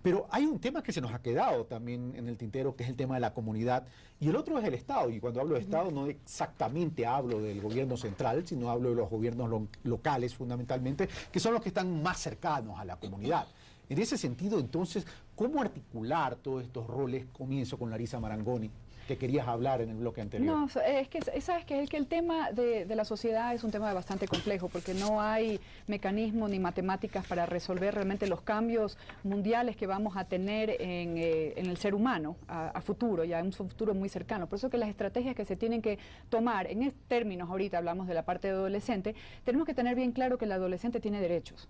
Pero hay un tema que se nos ha quedado también en el tintero, que es el tema de la comunidad, y el otro es el Estado. Y cuando hablo de Estado no exactamente hablo del gobierno central, sino hablo de los gobiernos locales fundamentalmente, que son los que están más cercanos a la comunidad. En ese sentido, entonces, ¿cómo articular todos estos roles? Comienzo con Larisa Marangoni. que querías hablar en el bloque anterior. No, es que sabes que el tema de la sociedad es un tema bastante complejo, porque no hay mecanismos ni matemáticas para resolver realmente los cambios mundiales que vamos a tener en el ser humano a futuro, ya en un futuro muy cercano. Por eso que las estrategias que se tienen que tomar, en términos ahorita hablamos de la parte de adolescente, tenemos que tener bien claro que el adolescente tiene derechos.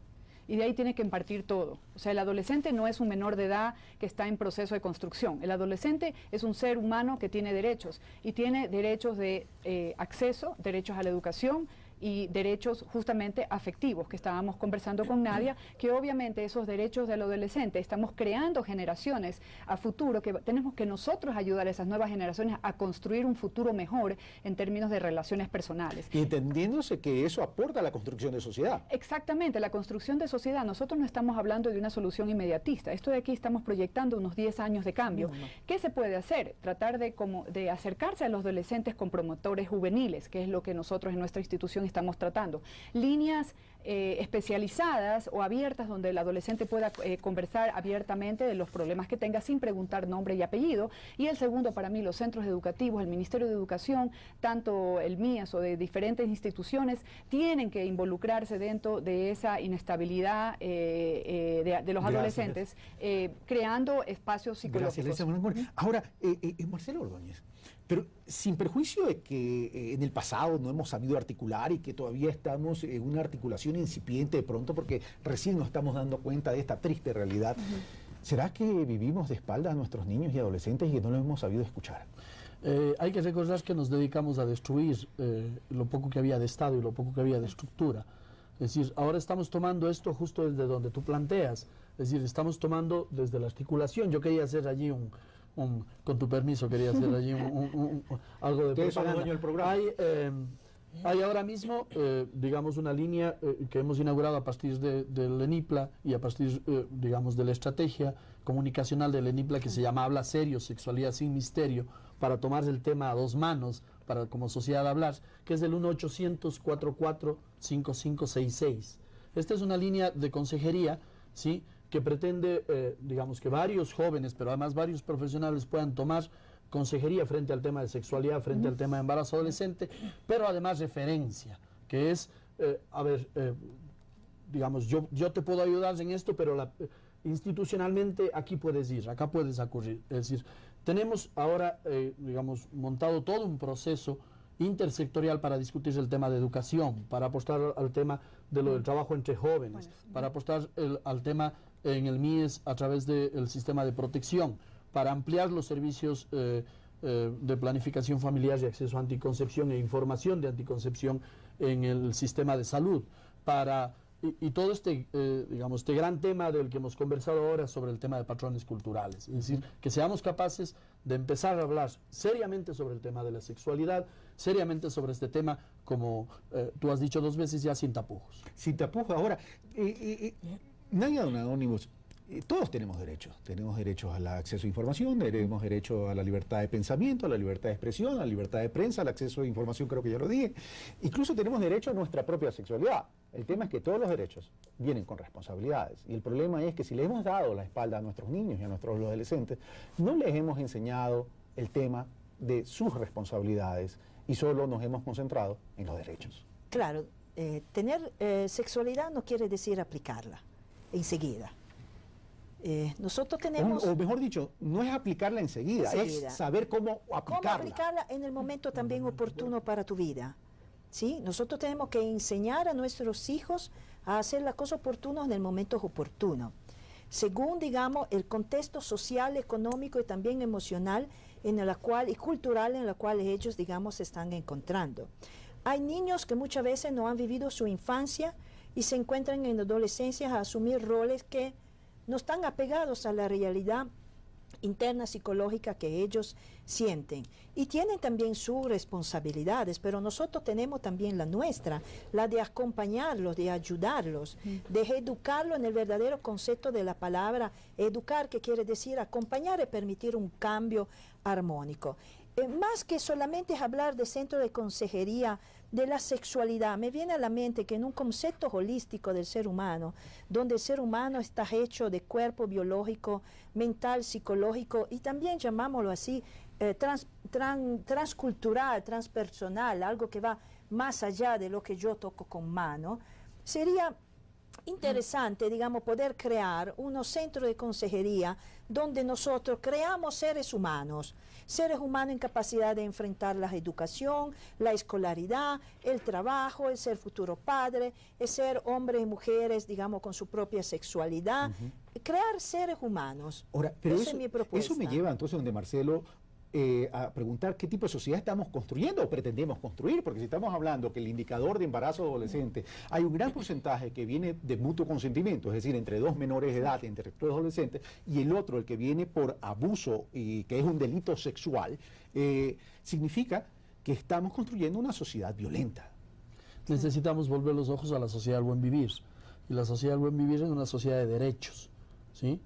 Y de ahí tiene que partir todo. O sea, el adolescente no es un menor de edad que está en proceso de construcción. El adolescente es un ser humano que tiene derechos, y tiene derechos de acceso, derechos a la educación y derechos justamente afectivos, que estábamos conversando con Nadia, que obviamente esos derechos del adolescente, estamos creando generaciones a futuro, que tenemos que nosotros ayudar a esas nuevas generaciones a construir un futuro mejor en términos de relaciones personales. Y entendiéndose que eso aporta a la construcción de sociedad. Exactamente, la construcción de sociedad. Nosotros no estamos hablando de una solución inmediatista. Esto de aquí estamos proyectando unos 10 años de cambio. ¿Qué se puede hacer? Tratar de acercarse a los adolescentes con promotores juveniles, que es lo que nosotros en nuestra institución estamos tratando. Líneas especializadas o abiertas donde el adolescente pueda conversar abiertamente de los problemas que tenga sin preguntar nombre y apellido. Y el segundo, para mí, los centros educativos, el Ministerio de Educación, tanto el MIAS o de diferentes instituciones, tienen que involucrarse dentro de esa inestabilidad de los adolescentes, creando espacios psicológicos. Gracias. Ahora, Marcelo Ordóñez, pero sin perjuicio de que en el pasado no hemos sabido articular y que todavía estamos en una articulación incipiente de pronto porque recién nos estamos dando cuenta de esta triste realidad, ¿será que vivimos de espaldas a nuestros niños y adolescentes y que no los hemos sabido escuchar? Hay que recordar que nos dedicamos a destruir lo poco que había de Estado y lo poco que había de estructura. Es decir, ahora estamos tomando esto justo desde donde tú planteas, es decir, estamos tomando desde la articulación. Yo quería hacer allí con tu permiso, quería hacer allí algo de propaganda. Hay ahora mismo, digamos, una línea que hemos inaugurado a partir del ENIPLA y a partir, digamos, de la estrategia comunicacional del ENIPLA que se llama Habla Serio, Sexualidad Sin Misterio, para tomar el tema a dos manos, para como sociedad hablar, que es del 1-800-44-5566. Esta es una línea de consejería, ¿sí?, que pretende, digamos, que varios jóvenes, pero además varios profesionales puedan tomar consejería frente al tema de sexualidad, frente al tema de embarazo adolescente, pero además referencia, que es, digamos, yo te puedo ayudar en esto, pero institucionalmente aquí puedes ir, acá puedes acudir. Es decir, tenemos ahora, digamos, montado todo un proceso intersectorial para discutir el tema de educación, para apostar al tema del trabajo entre jóvenes, para apostar al tema en el MIES a través del sistema de protección, para ampliar los servicios de planificación familiar y acceso a anticoncepción e información de anticoncepción en el sistema de salud, y todo digamos, este gran tema del que hemos conversado ahora sobre el tema de patrones culturales. Es decir, que seamos capaces de empezar a hablar seriamente sobre el tema de la sexualidad, seriamente sobre este tema, como tú has dicho 2 veces ya, sin tapujos. Sin tapujos. Ahora, Nadia Don Anónimos, todos tenemos derechos al acceso a información, tenemos derecho a la libertad de pensamiento, a la libertad de expresión, a la libertad de prensa, al acceso a información, creo que ya lo dije. Incluso tenemos derecho a nuestra propia sexualidad. El tema es que todos los derechos vienen con responsabilidades. Y el problema es que si le hemos dado la espalda a nuestros niños y a nuestros adolescentes, no les hemos enseñado el tema de sus responsabilidades y solo nos hemos concentrado en los derechos. Claro, tener sexualidad no quiere decir aplicarla enseguida. Nosotros tenemos... O mejor dicho, no es aplicarla enseguida, es saber cómo aplicarla. Cómo aplicarla en el momento también oportuno para tu vida. ¿Sí? Nosotros tenemos que enseñar a nuestros hijos a hacer las cosas oportunas en el momento oportuno, según, digamos, el contexto social, económico y también emocional y cultural en el cual ellos, digamos, se están encontrando. Hay niños que muchas veces no han vivido su infancia y se encuentran en la adolescencia a asumir roles que no están apegados a la realidad interna psicológica que ellos sienten, y tienen también sus responsabilidades, pero nosotros tenemos también la nuestra, la de acompañarlos, de ayudarlos, de educarlos en el verdadero concepto de la palabra educar, que quiere decir acompañar y permitir un cambio armónico. más que solamente hablar de centro de consejería de la sexualidad, me viene a la mente que en un concepto holístico del ser humano, donde el ser humano está hecho de cuerpo biológico, mental, psicológico y también, llamámoslo así, transcultural, transpersonal, algo que va más allá de lo que yo toco con mano, sería interesante, digamos, poder crear unos centros de consejería donde nosotros creamos seres humanos en capacidad de enfrentar la educación, la escolaridad, el trabajo, el ser futuro padre, el ser hombres y mujeres, digamos, con su propia sexualidad, crear seres humanos. Ahora, pero Esa es mi propuesta. eso me lleva entonces donde Marcelo a preguntar qué tipo de sociedad estamos construyendo o pretendemos construir, porque si estamos hablando que el indicador de embarazo adolescente, hay un gran porcentaje que viene de mutuo consentimiento, es decir, entre dos menores de edad, entre dos adolescentes, y el otro, el que viene por abuso, y que es un delito sexual, significa que estamos construyendo una sociedad violenta. Necesitamos volver los ojos a la sociedad del buen vivir, y la sociedad del buen vivir es una sociedad de derechos, ¿sí?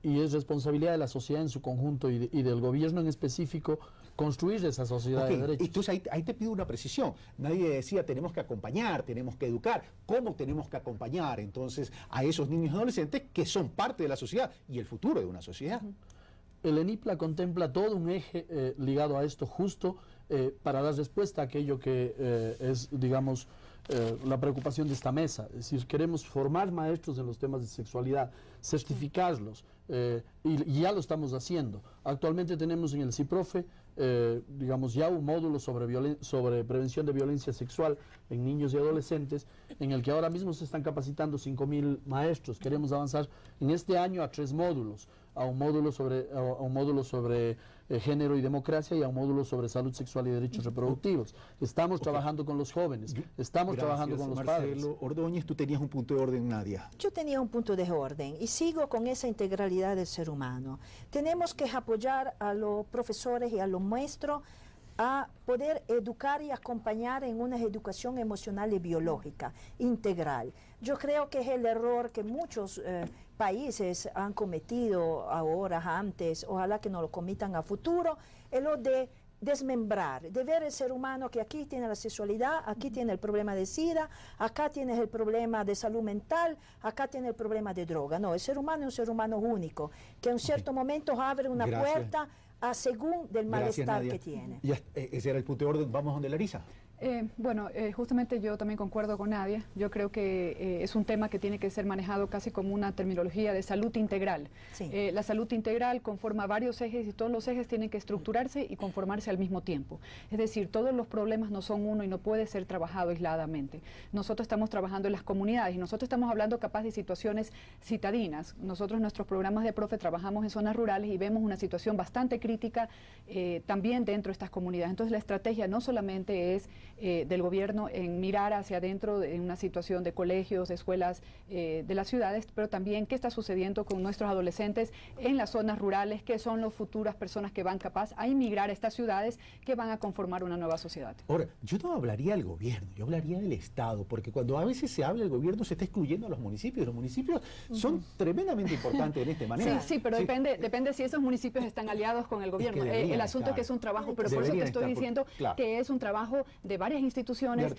Y es responsabilidad de la sociedad en su conjunto y del gobierno en específico construir esa sociedad de derechos. Entonces ahí te pido una precisión. Nadie decía tenemos que acompañar, tenemos que educar. ¿Cómo tenemos que acompañar entonces a esos niños y adolescentes que son parte de la sociedad y el futuro de una sociedad? El ENIPLA contempla todo un eje ligado a esto justo para dar respuesta a aquello que es, digamos, la preocupación de esta mesa. Es decir, queremos formar maestros en los temas de sexualidad, certificarlos, y ya lo estamos haciendo. Actualmente tenemos en el CIPROFE, digamos, ya un módulo sobre prevención de violencia sexual en niños y adolescentes, en el que ahora mismo se están capacitando 5.000 maestros. Queremos avanzar en este año a 3 módulos, a un módulo sobre género y democracia y a un módulo sobre salud sexual y derechos reproductivos. Estamos trabajando con los jóvenes, estamos trabajando con los padres. Marcelo Ordóñez, tú tenías un punto de orden, Nadia. Yo tenía un punto de orden y sigo con esa integralidad del ser humano. Tenemos que apoyar a los profesores y a los maestros a poder educar y acompañar en una educación emocional y biológica integral. Yo creo que es el error que muchos países han cometido ahora, antes, ojalá que no lo cometan a futuro, es lo de desmembrar, de ver el ser humano que aquí tiene la sexualidad, aquí tiene el problema de SIDA, acá tienes el problema de salud mental, acá tiene el problema de droga. No, el ser humano es un ser humano único, que en ciertos momentos abre una puerta a según del malestar que tiene. Ya, ese era el punto de orden. Vamos donde Larisa. Bueno, justamente yo también concuerdo con Nadia. Yo creo que es un tema que tiene que ser manejado casi como una terminología de salud integral. Sí. La salud integral conforma varios ejes y todos los ejes tienen que estructurarse y conformarse al mismo tiempo. Es decir, todos los problemas no son uno y no puede ser trabajado aisladamente. Nosotros estamos trabajando en las comunidades y nosotros estamos hablando capaz de situaciones citadinas. Nosotros en nuestros programas de profe trabajamos en zonas rurales y vemos una situación bastante crítica también dentro de estas comunidades. Entonces la estrategia no solamente es del gobierno en mirar hacia adentro en una situación de colegios, de escuelas de las ciudades, pero también qué está sucediendo con nuestros adolescentes en las zonas rurales, que son las futuras personas que van capaz a inmigrar a estas ciudades, que van a conformar una nueva sociedad. Ahora, yo no hablaría del gobierno, yo hablaría del Estado, porque cuando a veces se habla del gobierno se está excluyendo a los municipios. Los municipios son tremendamente importantes en esta manera. Sí, pero depende si esos municipios están aliados con el gobierno. El asunto es que es un trabajo, pero por eso te estoy diciendo que es un trabajo de varias instituciones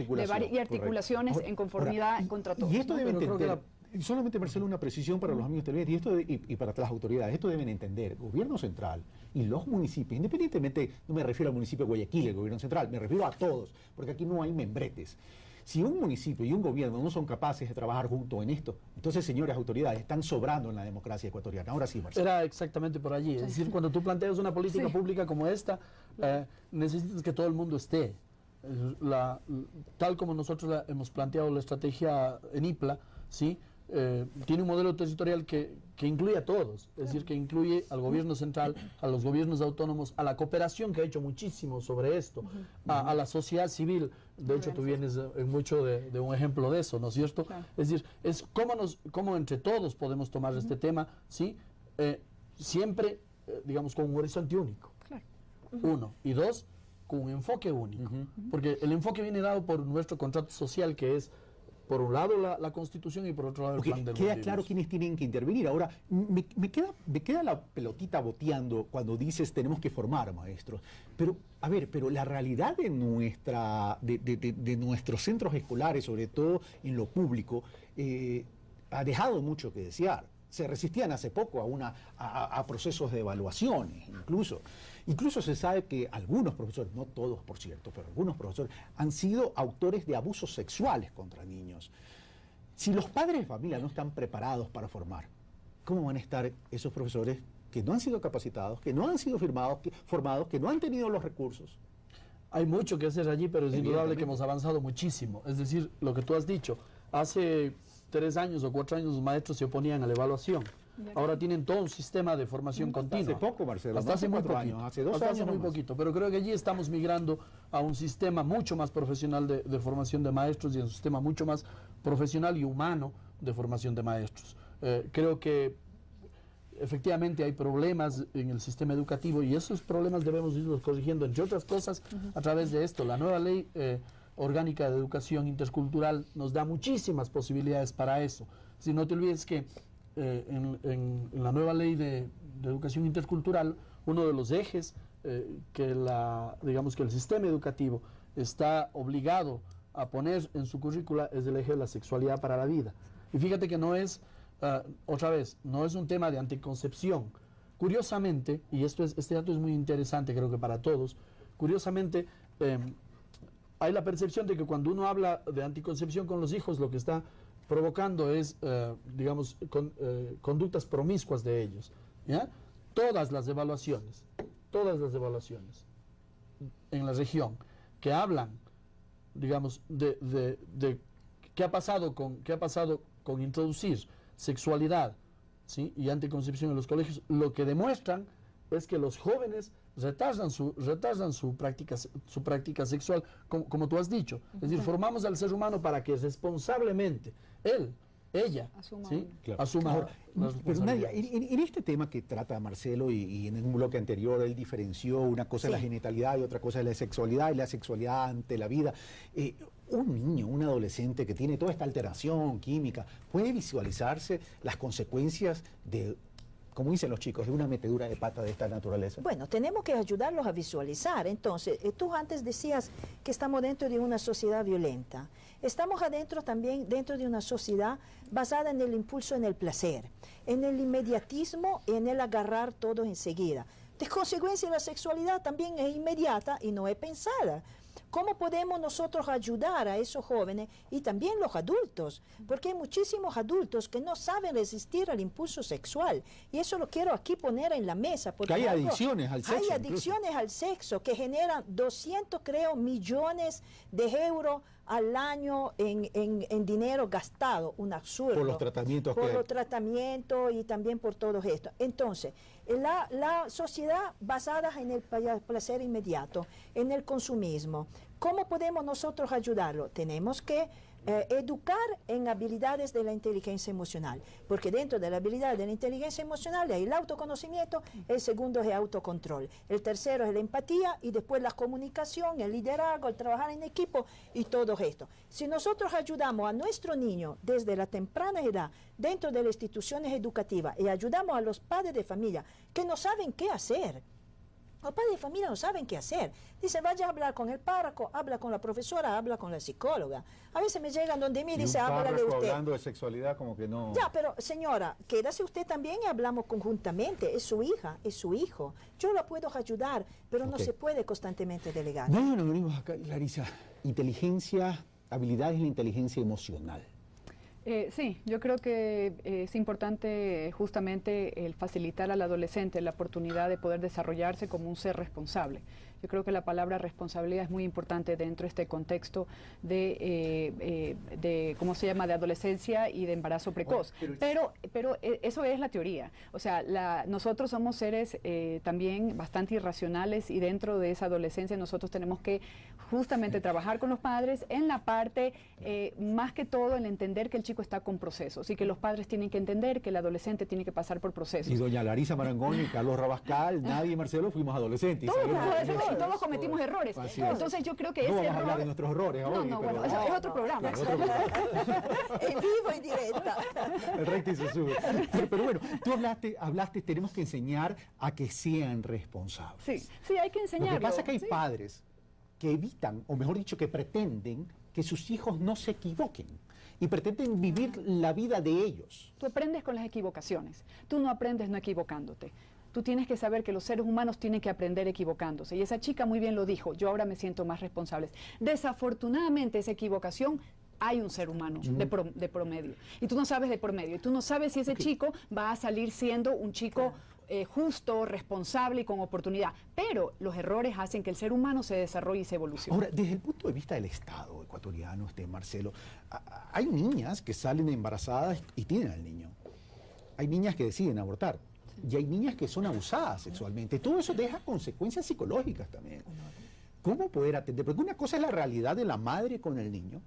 y articulaciones en conformidad contra todos. Y esto debe entender, solamente Marcelo, una precisión para los amigos televidentes y para las autoridades, esto deben entender, el gobierno central y los municipios, independientemente, no me refiero al municipio de Guayaquil, el gobierno central, me refiero a todos, porque aquí no hay membretes. Si un municipio y un gobierno no son capaces de trabajar juntos en esto, entonces, señores autoridades, están sobrando en la democracia ecuatoriana. Ahora sí, Marcelo. Era exactamente por allí. Es decir, cuando tú planteas una política pública como esta, necesitas que todo el mundo esté. Tal como nosotros hemos planteado la estrategia ENIPLA, ¿sí? Tiene un modelo territorial que incluye a todos, es decir, que incluye al gobierno central, a los gobiernos autónomos, a la cooperación, que ha hecho muchísimo sobre esto, a la sociedad civil. De hecho, tú vienes mucho de un ejemplo de eso, ¿no es cierto? Claro. Es decir, es cómo entre todos podemos tomar este tema, ¿sí? Siempre, digamos, con un horizonte único. Claro. Uno. Y dos, con un enfoque único. Porque el enfoque viene dado por nuestro contrato social, que es Por un lado la Constitución y por otro lado el plan del Queda Buen claro Vivir. quiénes tienen que intervenir. Ahora, me queda la pelotita boteando cuando dices tenemos que formar maestros. Pero, a ver, pero la realidad de nuestros centros escolares, sobre todo en lo público, ha dejado mucho que desear. Se resistían hace poco a procesos de evaluaciones, incluso. Incluso se sabe que algunos profesores, no todos por cierto, pero algunos profesores han sido autores de abusos sexuales contra niños. Si los padres de familia no están preparados para formar, ¿cómo van a estar esos profesores que no han sido capacitados, que no han sido formados, que no han tenido los recursos? Hay mucho que hacer allí, pero es indudable que hemos avanzado muchísimo. Es decir, lo que tú has dicho, hace 3 años o 4 años los maestros se oponían a la evaluación. Ahora tienen todo un sistema de formación continua. Hace poco, Marcelo. Hasta hace muy 4 poquito. años, hace 2 Hasta años hace muy nomás. poquito. Pero creo que allí estamos migrando a un sistema mucho más profesional de formación de maestros y a un sistema mucho más profesional y humano de formación de maestros. Creo que efectivamente hay problemas en el sistema educativo y esos problemas debemos irlos corrigiendo, entre otras cosas, a través de esto. La nueva ley orgánica de educación intercultural nos da muchísimas posibilidades para eso. Si no te olvides que en la nueva ley de educación intercultural, uno de los ejes digamos que el sistema educativo está obligado a poner en su currícula es el eje de la sexualidad para la vida. Y fíjate que no es, otra vez, no es un tema de anticoncepción. Curiosamente, y este dato es muy interesante creo que para todos, curiosamente hay la percepción de que cuando uno habla de anticoncepción con los hijos, lo que está provocando es, digamos, conductas promiscuas de ellos. ¿Ya? Todas las evaluaciones en la región que hablan, digamos, de qué ha pasado con introducir sexualidad, ¿sí?, y anticoncepción en los colegios, lo que demuestran es que los jóvenes retardan su práctica sexual, como tú has dicho. Es decir, formamos al ser humano para que responsablemente ella asuma, ¿sí?, claro. asuma Ahora, las pero Nadia, responsabilidades. en este tema que trata Marcelo y en un bloque anterior él diferenció una cosa es la genitalidad y otra cosa es la sexualidad y la sexualidad ante la vida. Un niño, un adolescente que tiene toda esta alteración química, ¿puede visualizarse las consecuencias de, como dicen los chicos, de una metedura de pata de esta naturaleza? Bueno, tenemos que ayudarlos a visualizar. Entonces, tú antes decías que estamos dentro de una sociedad violenta. Estamos también dentro de una sociedad basada en el impulso, en el placer, en el inmediatismo, en el agarrar todo enseguida. De consecuencia, la sexualidad también es inmediata y no es pensada. ¿Cómo podemos nosotros ayudar a esos jóvenes y también los adultos? Porque hay muchísimos adultos que no saben resistir al impulso sexual. Y eso lo quiero aquí poner en la mesa. Porque hay adicciones al sexo. Hay adicciones al sexo que generan 200, creo, millones de euros al año en dinero gastado, un absurdo. Por los tratamientos por los tratamientos y también por todo esto. Entonces, la sociedad basada en el placer inmediato, en el consumismo, ¿cómo podemos nosotros ayudarlo? Tenemos que educar en habilidades de la inteligencia emocional, porque dentro de la habilidad de la inteligencia emocional hay el autoconocimiento, el segundo es el autocontrol, el tercero es la empatía y después la comunicación, el liderazgo, el trabajar en equipo y todo esto. Si nosotros ayudamos a nuestro niño desde la temprana edad dentro de las instituciones educativas y ayudamos a los padres de familia que no saben qué hacer, los padres de familia no saben qué hacer. Dice, vaya a hablar con el párroco, habla con la profesora, habla con la psicóloga. A veces me llegan donde mí y dice, háblale usted. Hablando de sexualidad como que no... Ya, pero señora, quédase usted también y hablamos conjuntamente. Es su hija, es su hijo. Yo la puedo ayudar, pero no se puede constantemente delegar. No, venimos acá, Larisa. Inteligencia, habilidades de la inteligencia emocional. Sí, yo creo que es importante justamente el facilitar al adolescente la oportunidad de poder desarrollarse como un ser responsable. Yo creo que la palabra responsabilidad es muy importante dentro de este contexto de ¿cómo se llama?, de adolescencia y de embarazo precoz. Pero eso es la teoría. O sea, nosotros somos seres también bastante irracionales y dentro de esa adolescencia nosotros tenemos que justamente trabajar con los padres en la parte, más que todo, en entender que el chico chico está con procesos y que los padres tienen que entender que el adolescente tiene que pasar por procesos. Y doña Larisa Marangoni y Carlos Rabascal, nadie y Marcelo fuimos adolescentes. Todos cometimos errores. Entonces yo creo que no ese vamos a hablar de nuestros errores hoy. Bueno, es otro programa. En vivo y directa. El recto se sube. Pero bueno, tú hablaste, tenemos que enseñar a que sean responsables. Sí, hay que enseñarlo. Lo que pasa es que hay padres que evitan, o mejor dicho, que pretenden que sus hijos no se equivoquen y pretenden vivir la vida de ellos. Tú aprendes con las equivocaciones, tú no aprendes no equivocándote. Tú tienes que saber que los seres humanos tienen que aprender equivocándose. Y esa chica muy bien lo dijo, yo ahora me siento más responsable. Desafortunadamente esa equivocación, hay un ser humano de promedio. Y tú no sabes de promedio. Y tú no sabes si ese chico va a salir siendo un chico justo, responsable y con oportunidad. Pero los errores hacen que el ser humano se desarrolle y se evolucione. Ahora, desde el punto de vista del Estado ecuatoriano, Marcelo, hay niñas que salen embarazadas y tienen al niño. Hay niñas que deciden abortar. Y hay niñas que son abusadas sexualmente. Todo eso deja consecuencias psicológicas también. ¿Cómo poder atender? Porque una cosa es la realidad de la madre con el niño,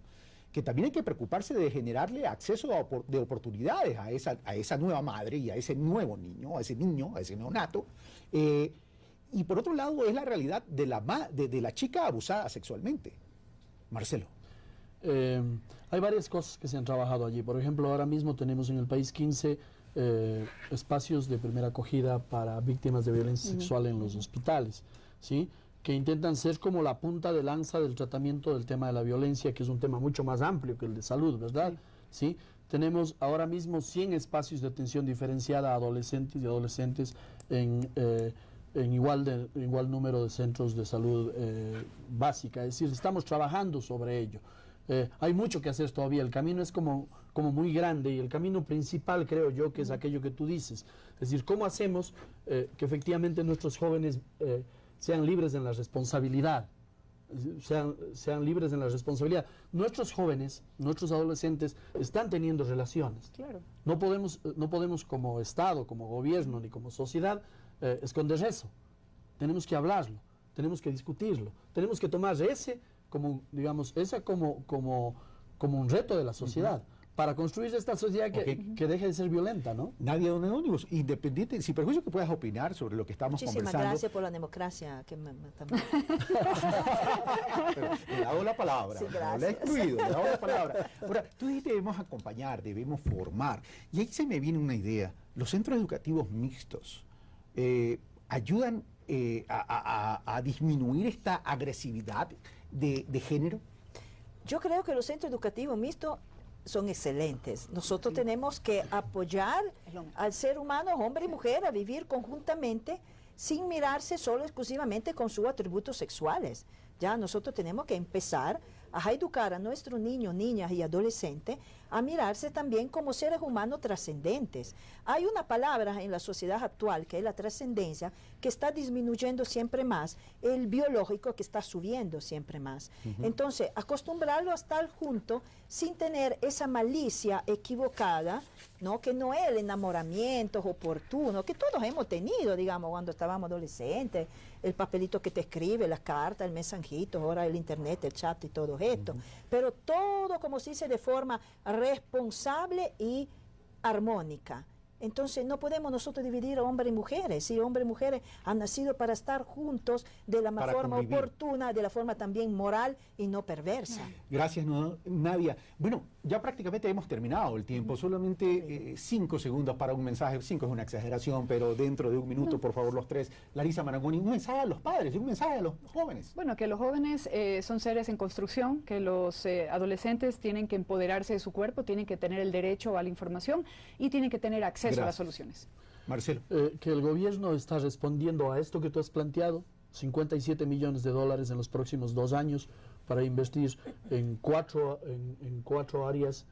que también hay que preocuparse de generarle acceso de oportunidades a esa nueva madre y a ese nuevo niño, a ese neonato. Y por otro lado es la realidad de la chica abusada sexualmente. Marcelo. Hay varias cosas que se han trabajado allí. Por ejemplo, ahora mismo tenemos en el país 15 espacios de primera acogida para víctimas de violencia sexual en los hospitales, ¿sí?, que intentan ser como la punta de lanza del tratamiento del tema de la violencia, que es un tema mucho más amplio que el de salud, ¿verdad? ¿Sí? Tenemos ahora mismo 100 espacios de atención diferenciada a adolescentes y adolescentes en igual número de centros de salud básica. Es decir, estamos trabajando sobre ello. Hay mucho que hacer todavía, el camino es como muy grande y el camino principal creo yo que es aquello que tú dices. Es decir, ¿cómo hacemos que efectivamente nuestros jóvenes sean libres en la responsabilidad? Sean libres en la responsabilidad. Nuestros jóvenes, nuestros adolescentes están teniendo relaciones. Claro. No podemos como Estado, como gobierno, ni como sociedad esconder eso. Tenemos que hablarlo, tenemos que discutirlo, tenemos que tomar ese como, digamos, como un reto de la sociedad. Para construir esta sociedad que deje de ser violenta, ¿no? Nadie don Anónimos, independiente, sin perjuicio que puedas opinar sobre lo que estamos conversando. Muchísimas gracias por la democracia. También. Pero le he dado la palabra, Sí, no le he excluido, le he dado la palabra. Ahora, tú dijiste debemos acompañar, debemos formar. Y ahí se me viene una idea. Los centros educativos mixtos ayudan a disminuir esta agresividad de género. Yo creo que los centros educativos mixtos son excelentes. Nosotros tenemos que apoyar al ser humano, hombre y mujer, a vivir conjuntamente sin mirarse solo exclusivamente con sus atributos sexuales. Ya nosotros tenemos que empezar a educar a nuestros niños, niñas y adolescentes a mirarse también como seres humanos trascendentes. Hay una palabra en la sociedad actual que es la trascendencia, que está disminuyendo siempre más, el biológico que está subiendo siempre más. Entonces, acostumbrarlo a estar juntos sin tener esa malicia equivocada, ¿no?, que no es el enamoramiento oportuno, que todos hemos tenido, digamos, cuando estábamos adolescentes, el papelito que te escribe, las cartas, el mensajito, ahora el internet, el chat y todo esto. Pero todo, como se dice, de forma responsable y armónica. Entonces no podemos nosotros dividir a hombres y mujeres. Si hombres y mujeres han nacido para estar juntos de la forma oportuna, de la forma también moral y no perversa. Gracias, Nadia. Bueno, ya prácticamente hemos terminado el tiempo. Solamente 5 segundos para un mensaje. 5 es una exageración, pero dentro de un minuto, por favor, los tres. Larisa Marangoni, un mensaje a los padres, un mensaje a los jóvenes. Bueno, que los jóvenes son seres en construcción, que los adolescentes tienen que empoderarse de su cuerpo, tienen que tener el derecho a la información y tienen que tener acceso a las soluciones. Marcelo. Que el gobierno está respondiendo a esto que tú has planteado, 57 millones de dólares en los próximos 2 años para investir en cuatro áreas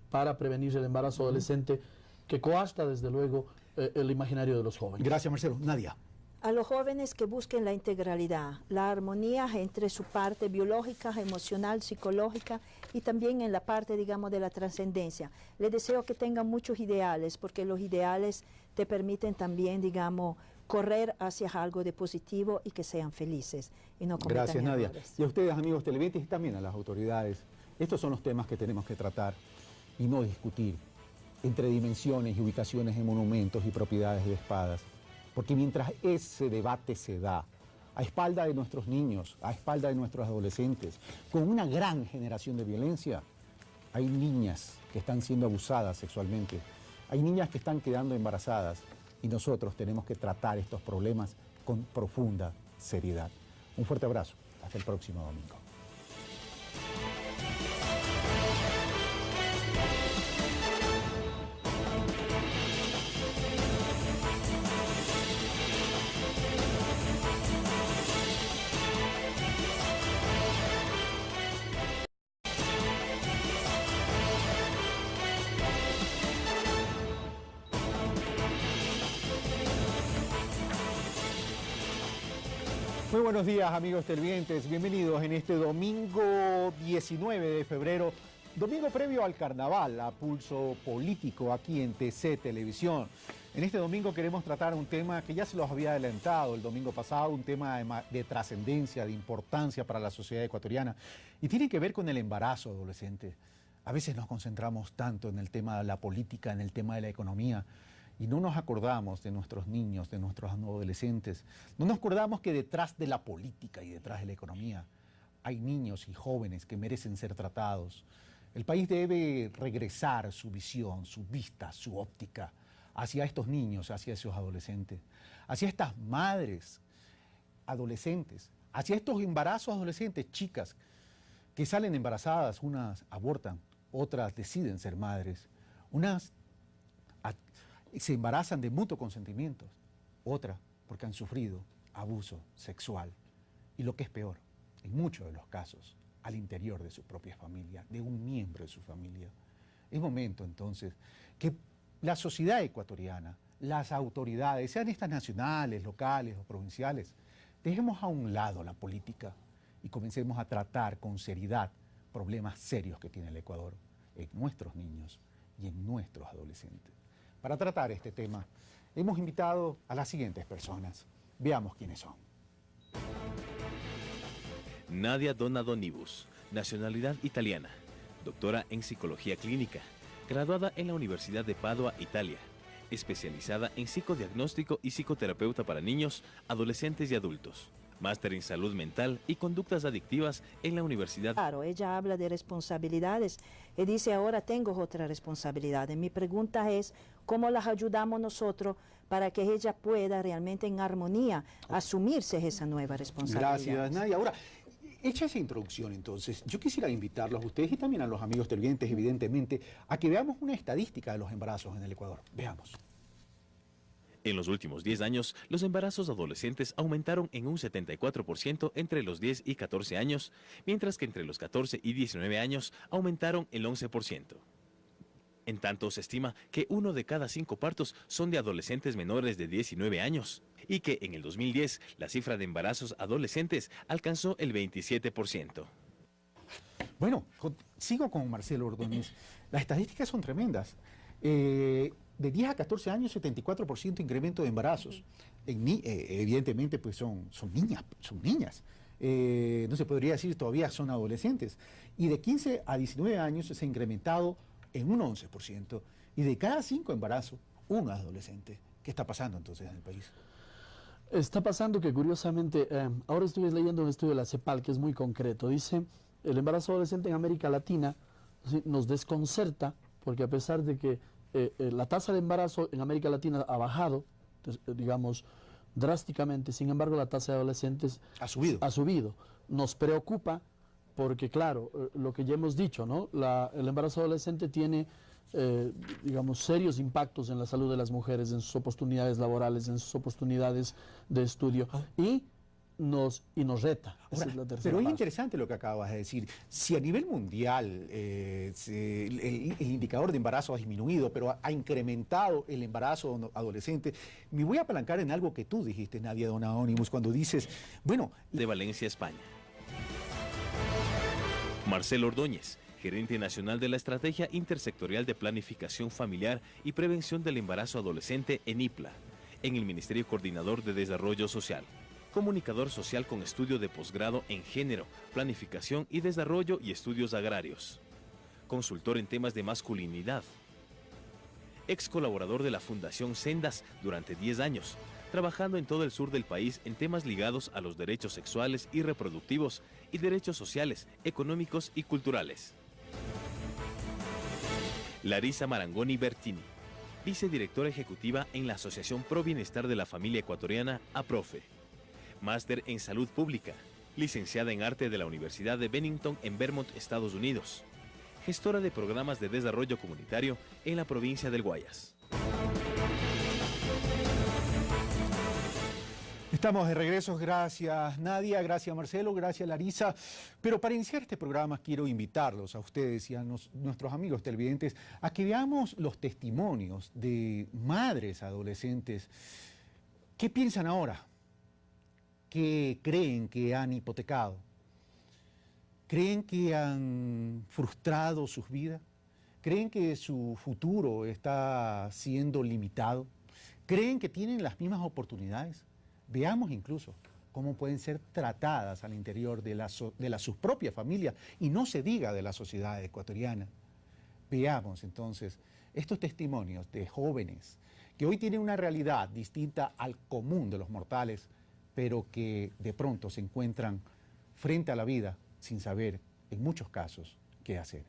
para prevenir el embarazo adolescente, que coarta desde luego el imaginario de los jóvenes. Gracias, Marcelo. Nadia. A los jóvenes que busquen la integralidad, la armonía entre su parte biológica, emocional, psicológica y también en la parte, digamos, de la trascendencia. Les deseo que tengan muchos ideales, porque los ideales te permiten también, digamos, correr hacia algo de positivo y que sean felices y no cometan Gracias, Nadia. errores. Y a ustedes, amigos televidentes, y también a las autoridades. Estos son los temas que tenemos que tratar. y no discutir entre dimensiones y ubicaciones de monumentos y propiedades de espadas. Porque mientras ese debate se da, a espalda de nuestros niños, a espalda de nuestros adolescentes, con una gran generación de violencia, hay niñas que están siendo abusadas sexualmente, hay niñas que están quedando embarazadas y nosotros tenemos que tratar estos problemas con profunda seriedad. Un fuerte abrazo, hasta el próximo domingo. Muy buenos días, amigos televidentes, bienvenidos en este domingo 19 de febrero, domingo previo al carnaval, a pulso político aquí en TC Televisión. En este domingo queremos tratar un tema que ya se los había adelantado el domingo pasado, un tema de trascendencia, de importancia para la sociedad ecuatoriana, y tiene que ver con el embarazo adolescente. A veces nos concentramos tanto en el tema de la política, en el tema de la economía, y no nos acordamos de nuestros niños, de nuestros adolescentes. No nos acordamos que detrás de la política y detrás de la economía hay niños y jóvenes que merecen ser tratados. El país debe regresar su visión, su vista, su óptica hacia estos niños, hacia esos adolescentes, hacia estas madres adolescentes, hacia estos embarazos adolescentes, chicas que salen embarazadas, unas abortan, otras deciden ser madres, unas se embarazan de mutuo consentimiento, otras porque han sufrido abuso sexual y lo que es peor, en muchos de los casos, al interior de su propia familia, de un miembro de su familia. Es momento entonces que la sociedad ecuatoriana, las autoridades, sean estas nacionales, locales o provinciales, dejemos a un lado la política y comencemos a tratar con seriedad problemas serios que tiene el Ecuador en nuestros niños y en nuestros adolescentes. Para tratar este tema, hemos invitado a las siguientes personas. Veamos quiénes son. Nadia Donadonibus, nacionalidad italiana, doctora en psicología clínica, graduada en la Universidad de Padua, Italia, especializada en psicodiagnóstico y psicoterapeuta para niños, adolescentes y adultos. Máster en salud mental y conductas adictivas en la universidad. Claro, ella habla de responsabilidades y dice ahora tengo otra responsabilidad. Mi pregunta es, ¿cómo las ayudamos nosotros para que ella pueda realmente en armonía asumirse esa nueva responsabilidad? Gracias, Nadia. Ahora, hecha esa introducción entonces, yo quisiera invitarlos a ustedes y también a los amigos televidentes, evidentemente, a que veamos una estadística de los embarazos en el Ecuador. Veamos. En los últimos 10 años, los embarazos adolescentes aumentaron en un 74% entre los 10 y 14 años, mientras que entre los 14 y 19 años aumentaron el 11%. En tanto, se estima que 1 de cada 5 partos son de adolescentes menores de 19 años y que en el 2010 la cifra de embarazos adolescentes alcanzó el 27%. Bueno, sigo con Marcelo Ordóñez. Las estadísticas son tremendas. De 10 a 14 años, 74% incremento de embarazos. Evidentemente, pues son niñas. No se podría decir todavía son adolescentes. Y de 15 a 19 años se ha incrementado en un 11%. Y de cada 5 embarazos, un adolescente. ¿Qué está pasando entonces en el país? Está pasando que curiosamente, ahora estuve leyendo un estudio de la CEPAL que es muy concreto. Dice, el embarazo adolescente en América Latina nos desconcerta porque a pesar de que la tasa de embarazo en América Latina ha bajado, digamos, drásticamente. Sin embargo, la tasa de adolescentes ha subido. Nos preocupa porque, claro, lo que ya hemos dicho, ¿no? El embarazo adolescente tiene, digamos, serios impactos en la salud de las mujeres, en sus oportunidades laborales, en sus oportunidades de estudio y nos reta. Ahora, esa es la tercera pero es parte. interesante lo que acabas de decir. Si a nivel mundial el indicador de embarazo ha disminuido, pero ha incrementado el embarazo adolescente, me voy a apalancar en algo que tú dijiste, Nadia Donadonibus, cuando dices, bueno... De Valencia, España. Marcelo Ordóñez, gerente nacional de la Estrategia Intersectorial de Planificación Familiar y Prevención del Embarazo Adolescente en IPLA, en el Ministerio Coordinador de Desarrollo Social. Comunicador social con estudio de posgrado en género, planificación y desarrollo y estudios agrarios. consultor en temas de masculinidad. Ex colaborador de la Fundación Sendas durante 10 años, trabajando en todo el sur del país en temas ligados a los derechos sexuales y reproductivos y derechos sociales, económicos y culturales. Larisa Marangoni Bertini, vicedirectora ejecutiva en la Asociación Pro Bienestar de la Familia Ecuatoriana, APROFE. Máster en Salud Pública, licenciada en Arte de la Universidad de Bennington en Vermont, Estados Unidos. Gestora de programas de desarrollo comunitario en la provincia del Guayas. Estamos de regreso, gracias Nadia, gracias Marcelo, gracias Larisa. Pero para iniciar este programa quiero invitarlos a ustedes y a nuestros amigos televidentes a que veamos los testimonios de madres adolescentes. ¿Qué piensan ahora? ¿Qué creen que han hipotecado? ¿Creen que han frustrado sus vidas? ¿Creen que su futuro está siendo limitado? ¿Creen que tienen las mismas oportunidades? Veamos incluso cómo pueden ser tratadas al interior de sus propias familias y no se diga de la sociedad ecuatoriana. Veamos entonces estos testimonios de jóvenes que hoy tienen una realidad distinta al común de los mortales, pero que de pronto se encuentran frente a la vida sin saber, en muchos casos, qué hacer.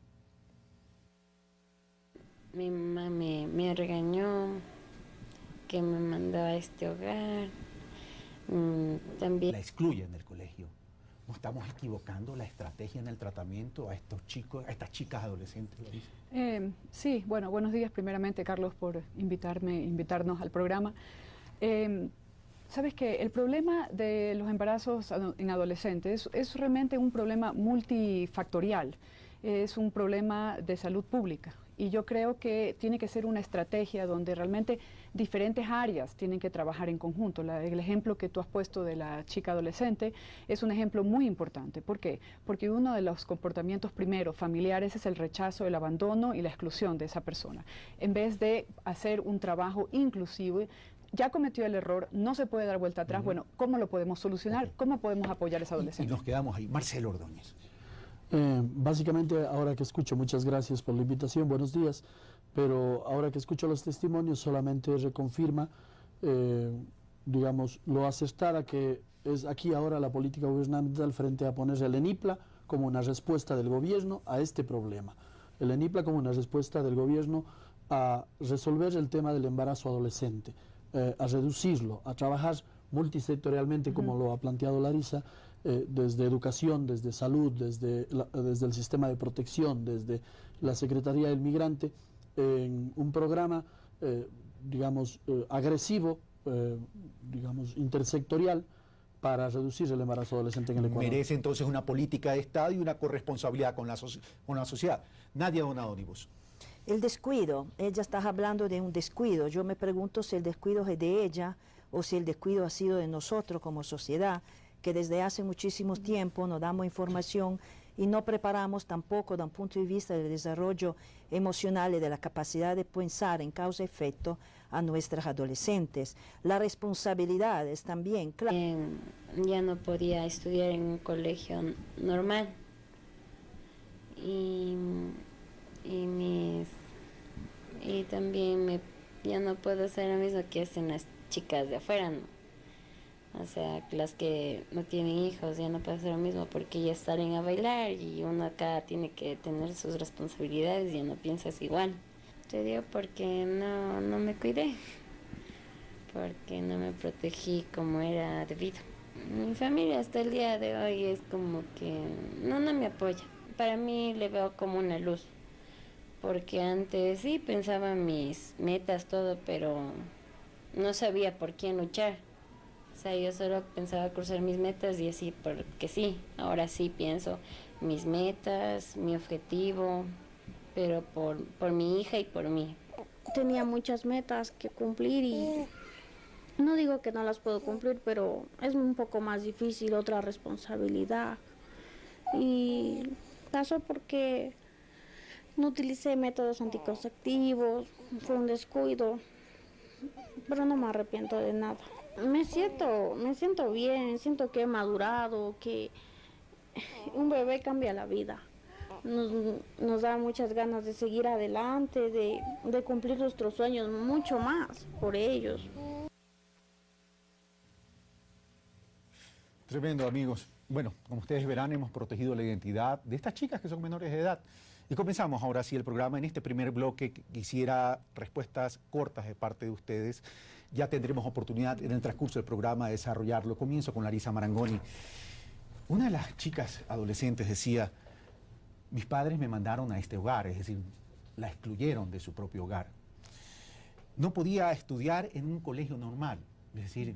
Mi mamá me regañó, que me mandó a este hogar. También la excluyen del colegio. ¿No estamos equivocando la estrategia en el tratamiento a estos chicos, a estas chicas adolescentes? Sí, bueno, buenos días primeramente, Carlos, por invitarnos al programa. Sabes que el problema de los embarazos en adolescentes es realmente un problema multifactorial, es un problema de salud pública. Y yo creo que tiene que ser una estrategia donde realmente diferentes áreas tienen que trabajar en conjunto. El ejemplo que tú has puesto de la chica adolescente es un ejemplo muy importante. ¿Por qué? Porque uno de los comportamientos primero familiares es el rechazo, el abandono y la exclusión de esa persona. En vez de hacer un trabajo inclusivo, ya cometió el error, no se puede dar vuelta atrás. Bueno, ¿cómo lo podemos solucionar? ¿Cómo podemos apoyar a esa adolescente? Y nos quedamos ahí. Marcelo Ordóñez. Básicamente, ahora que escucho, muchas gracias por la invitación, buenos días, pero ahora que escucho los testimonios solamente reconfirma, digamos, lo acertada que es aquí ahora la política gubernamental frente a ponerse el ENIPLA como una respuesta del gobierno a este problema. El ENIPLA como una respuesta del gobierno a resolver el tema del embarazo adolescente, a reducirlo, a trabajar multisectorialmente, como lo ha planteado Larisa, desde educación, desde salud, desde el sistema de protección, desde la Secretaría del Migrante, en un programa, digamos, agresivo, digamos, intersectorial, para reducir el embarazo adolescente en el Ecuador. Merece entonces una política de Estado y una corresponsabilidad con la sociedad. Nadia Donadonibus. El descuido, ella está hablando de un descuido. Yo me pregunto si el descuido es de ella o si el descuido ha sido de nosotros como sociedad, que desde hace muchísimo tiempo no damos información y no preparamos tampoco desde un punto de vista del desarrollo emocional y de la capacidad de pensar en causa-efecto a nuestras adolescentes. Las responsabilidades también, claro. Ya no podía estudiar en un colegio normal y también ya no puedo hacer lo mismo que hacen las chicas de afuera, ¿no? O sea, las que no tienen hijos ya no pueden hacer lo mismo porque ya salen a bailar y uno acá tiene que tener sus responsabilidades y ya no piensas igual. Te digo porque no me cuidé, porque no me protegí como era debido. Mi familia hasta el día de hoy es como que no me apoya. Para mí le veo como una luz, porque antes sí pensaba mis metas, todo, pero no sabía por quién luchar. O sea, yo solo pensaba cruzar mis metas y así porque sí. Ahora sí pienso mis metas, mi objetivo, pero por mi hija y por mí. Tenía muchas metas que cumplir y no digo que no las puedo cumplir, pero es un poco más difícil, otra responsabilidad. Y pasó porque no utilicé métodos anticonceptivos, fue un descuido, pero no me arrepiento de nada. Me siento bien, siento que he madurado, que un bebé cambia la vida. nos da muchas ganas de seguir adelante, de cumplir nuestros sueños, mucho más por ellos. Tremendo, amigos. Bueno, como ustedes verán, hemos protegido la identidad de estas chicas que son menores de edad. Y comenzamos ahora sí el programa. En este primer bloque quisiera respuestas cortas de parte de ustedes. Ya tendremos oportunidad en el transcurso del programa de desarrollarlo. Comienzo con Larisa Marangoni. Una de las chicas adolescentes decía, mis padres me mandaron a este hogar, es decir, la excluyeron de su propio hogar. No podía estudiar en un colegio normal, es decir,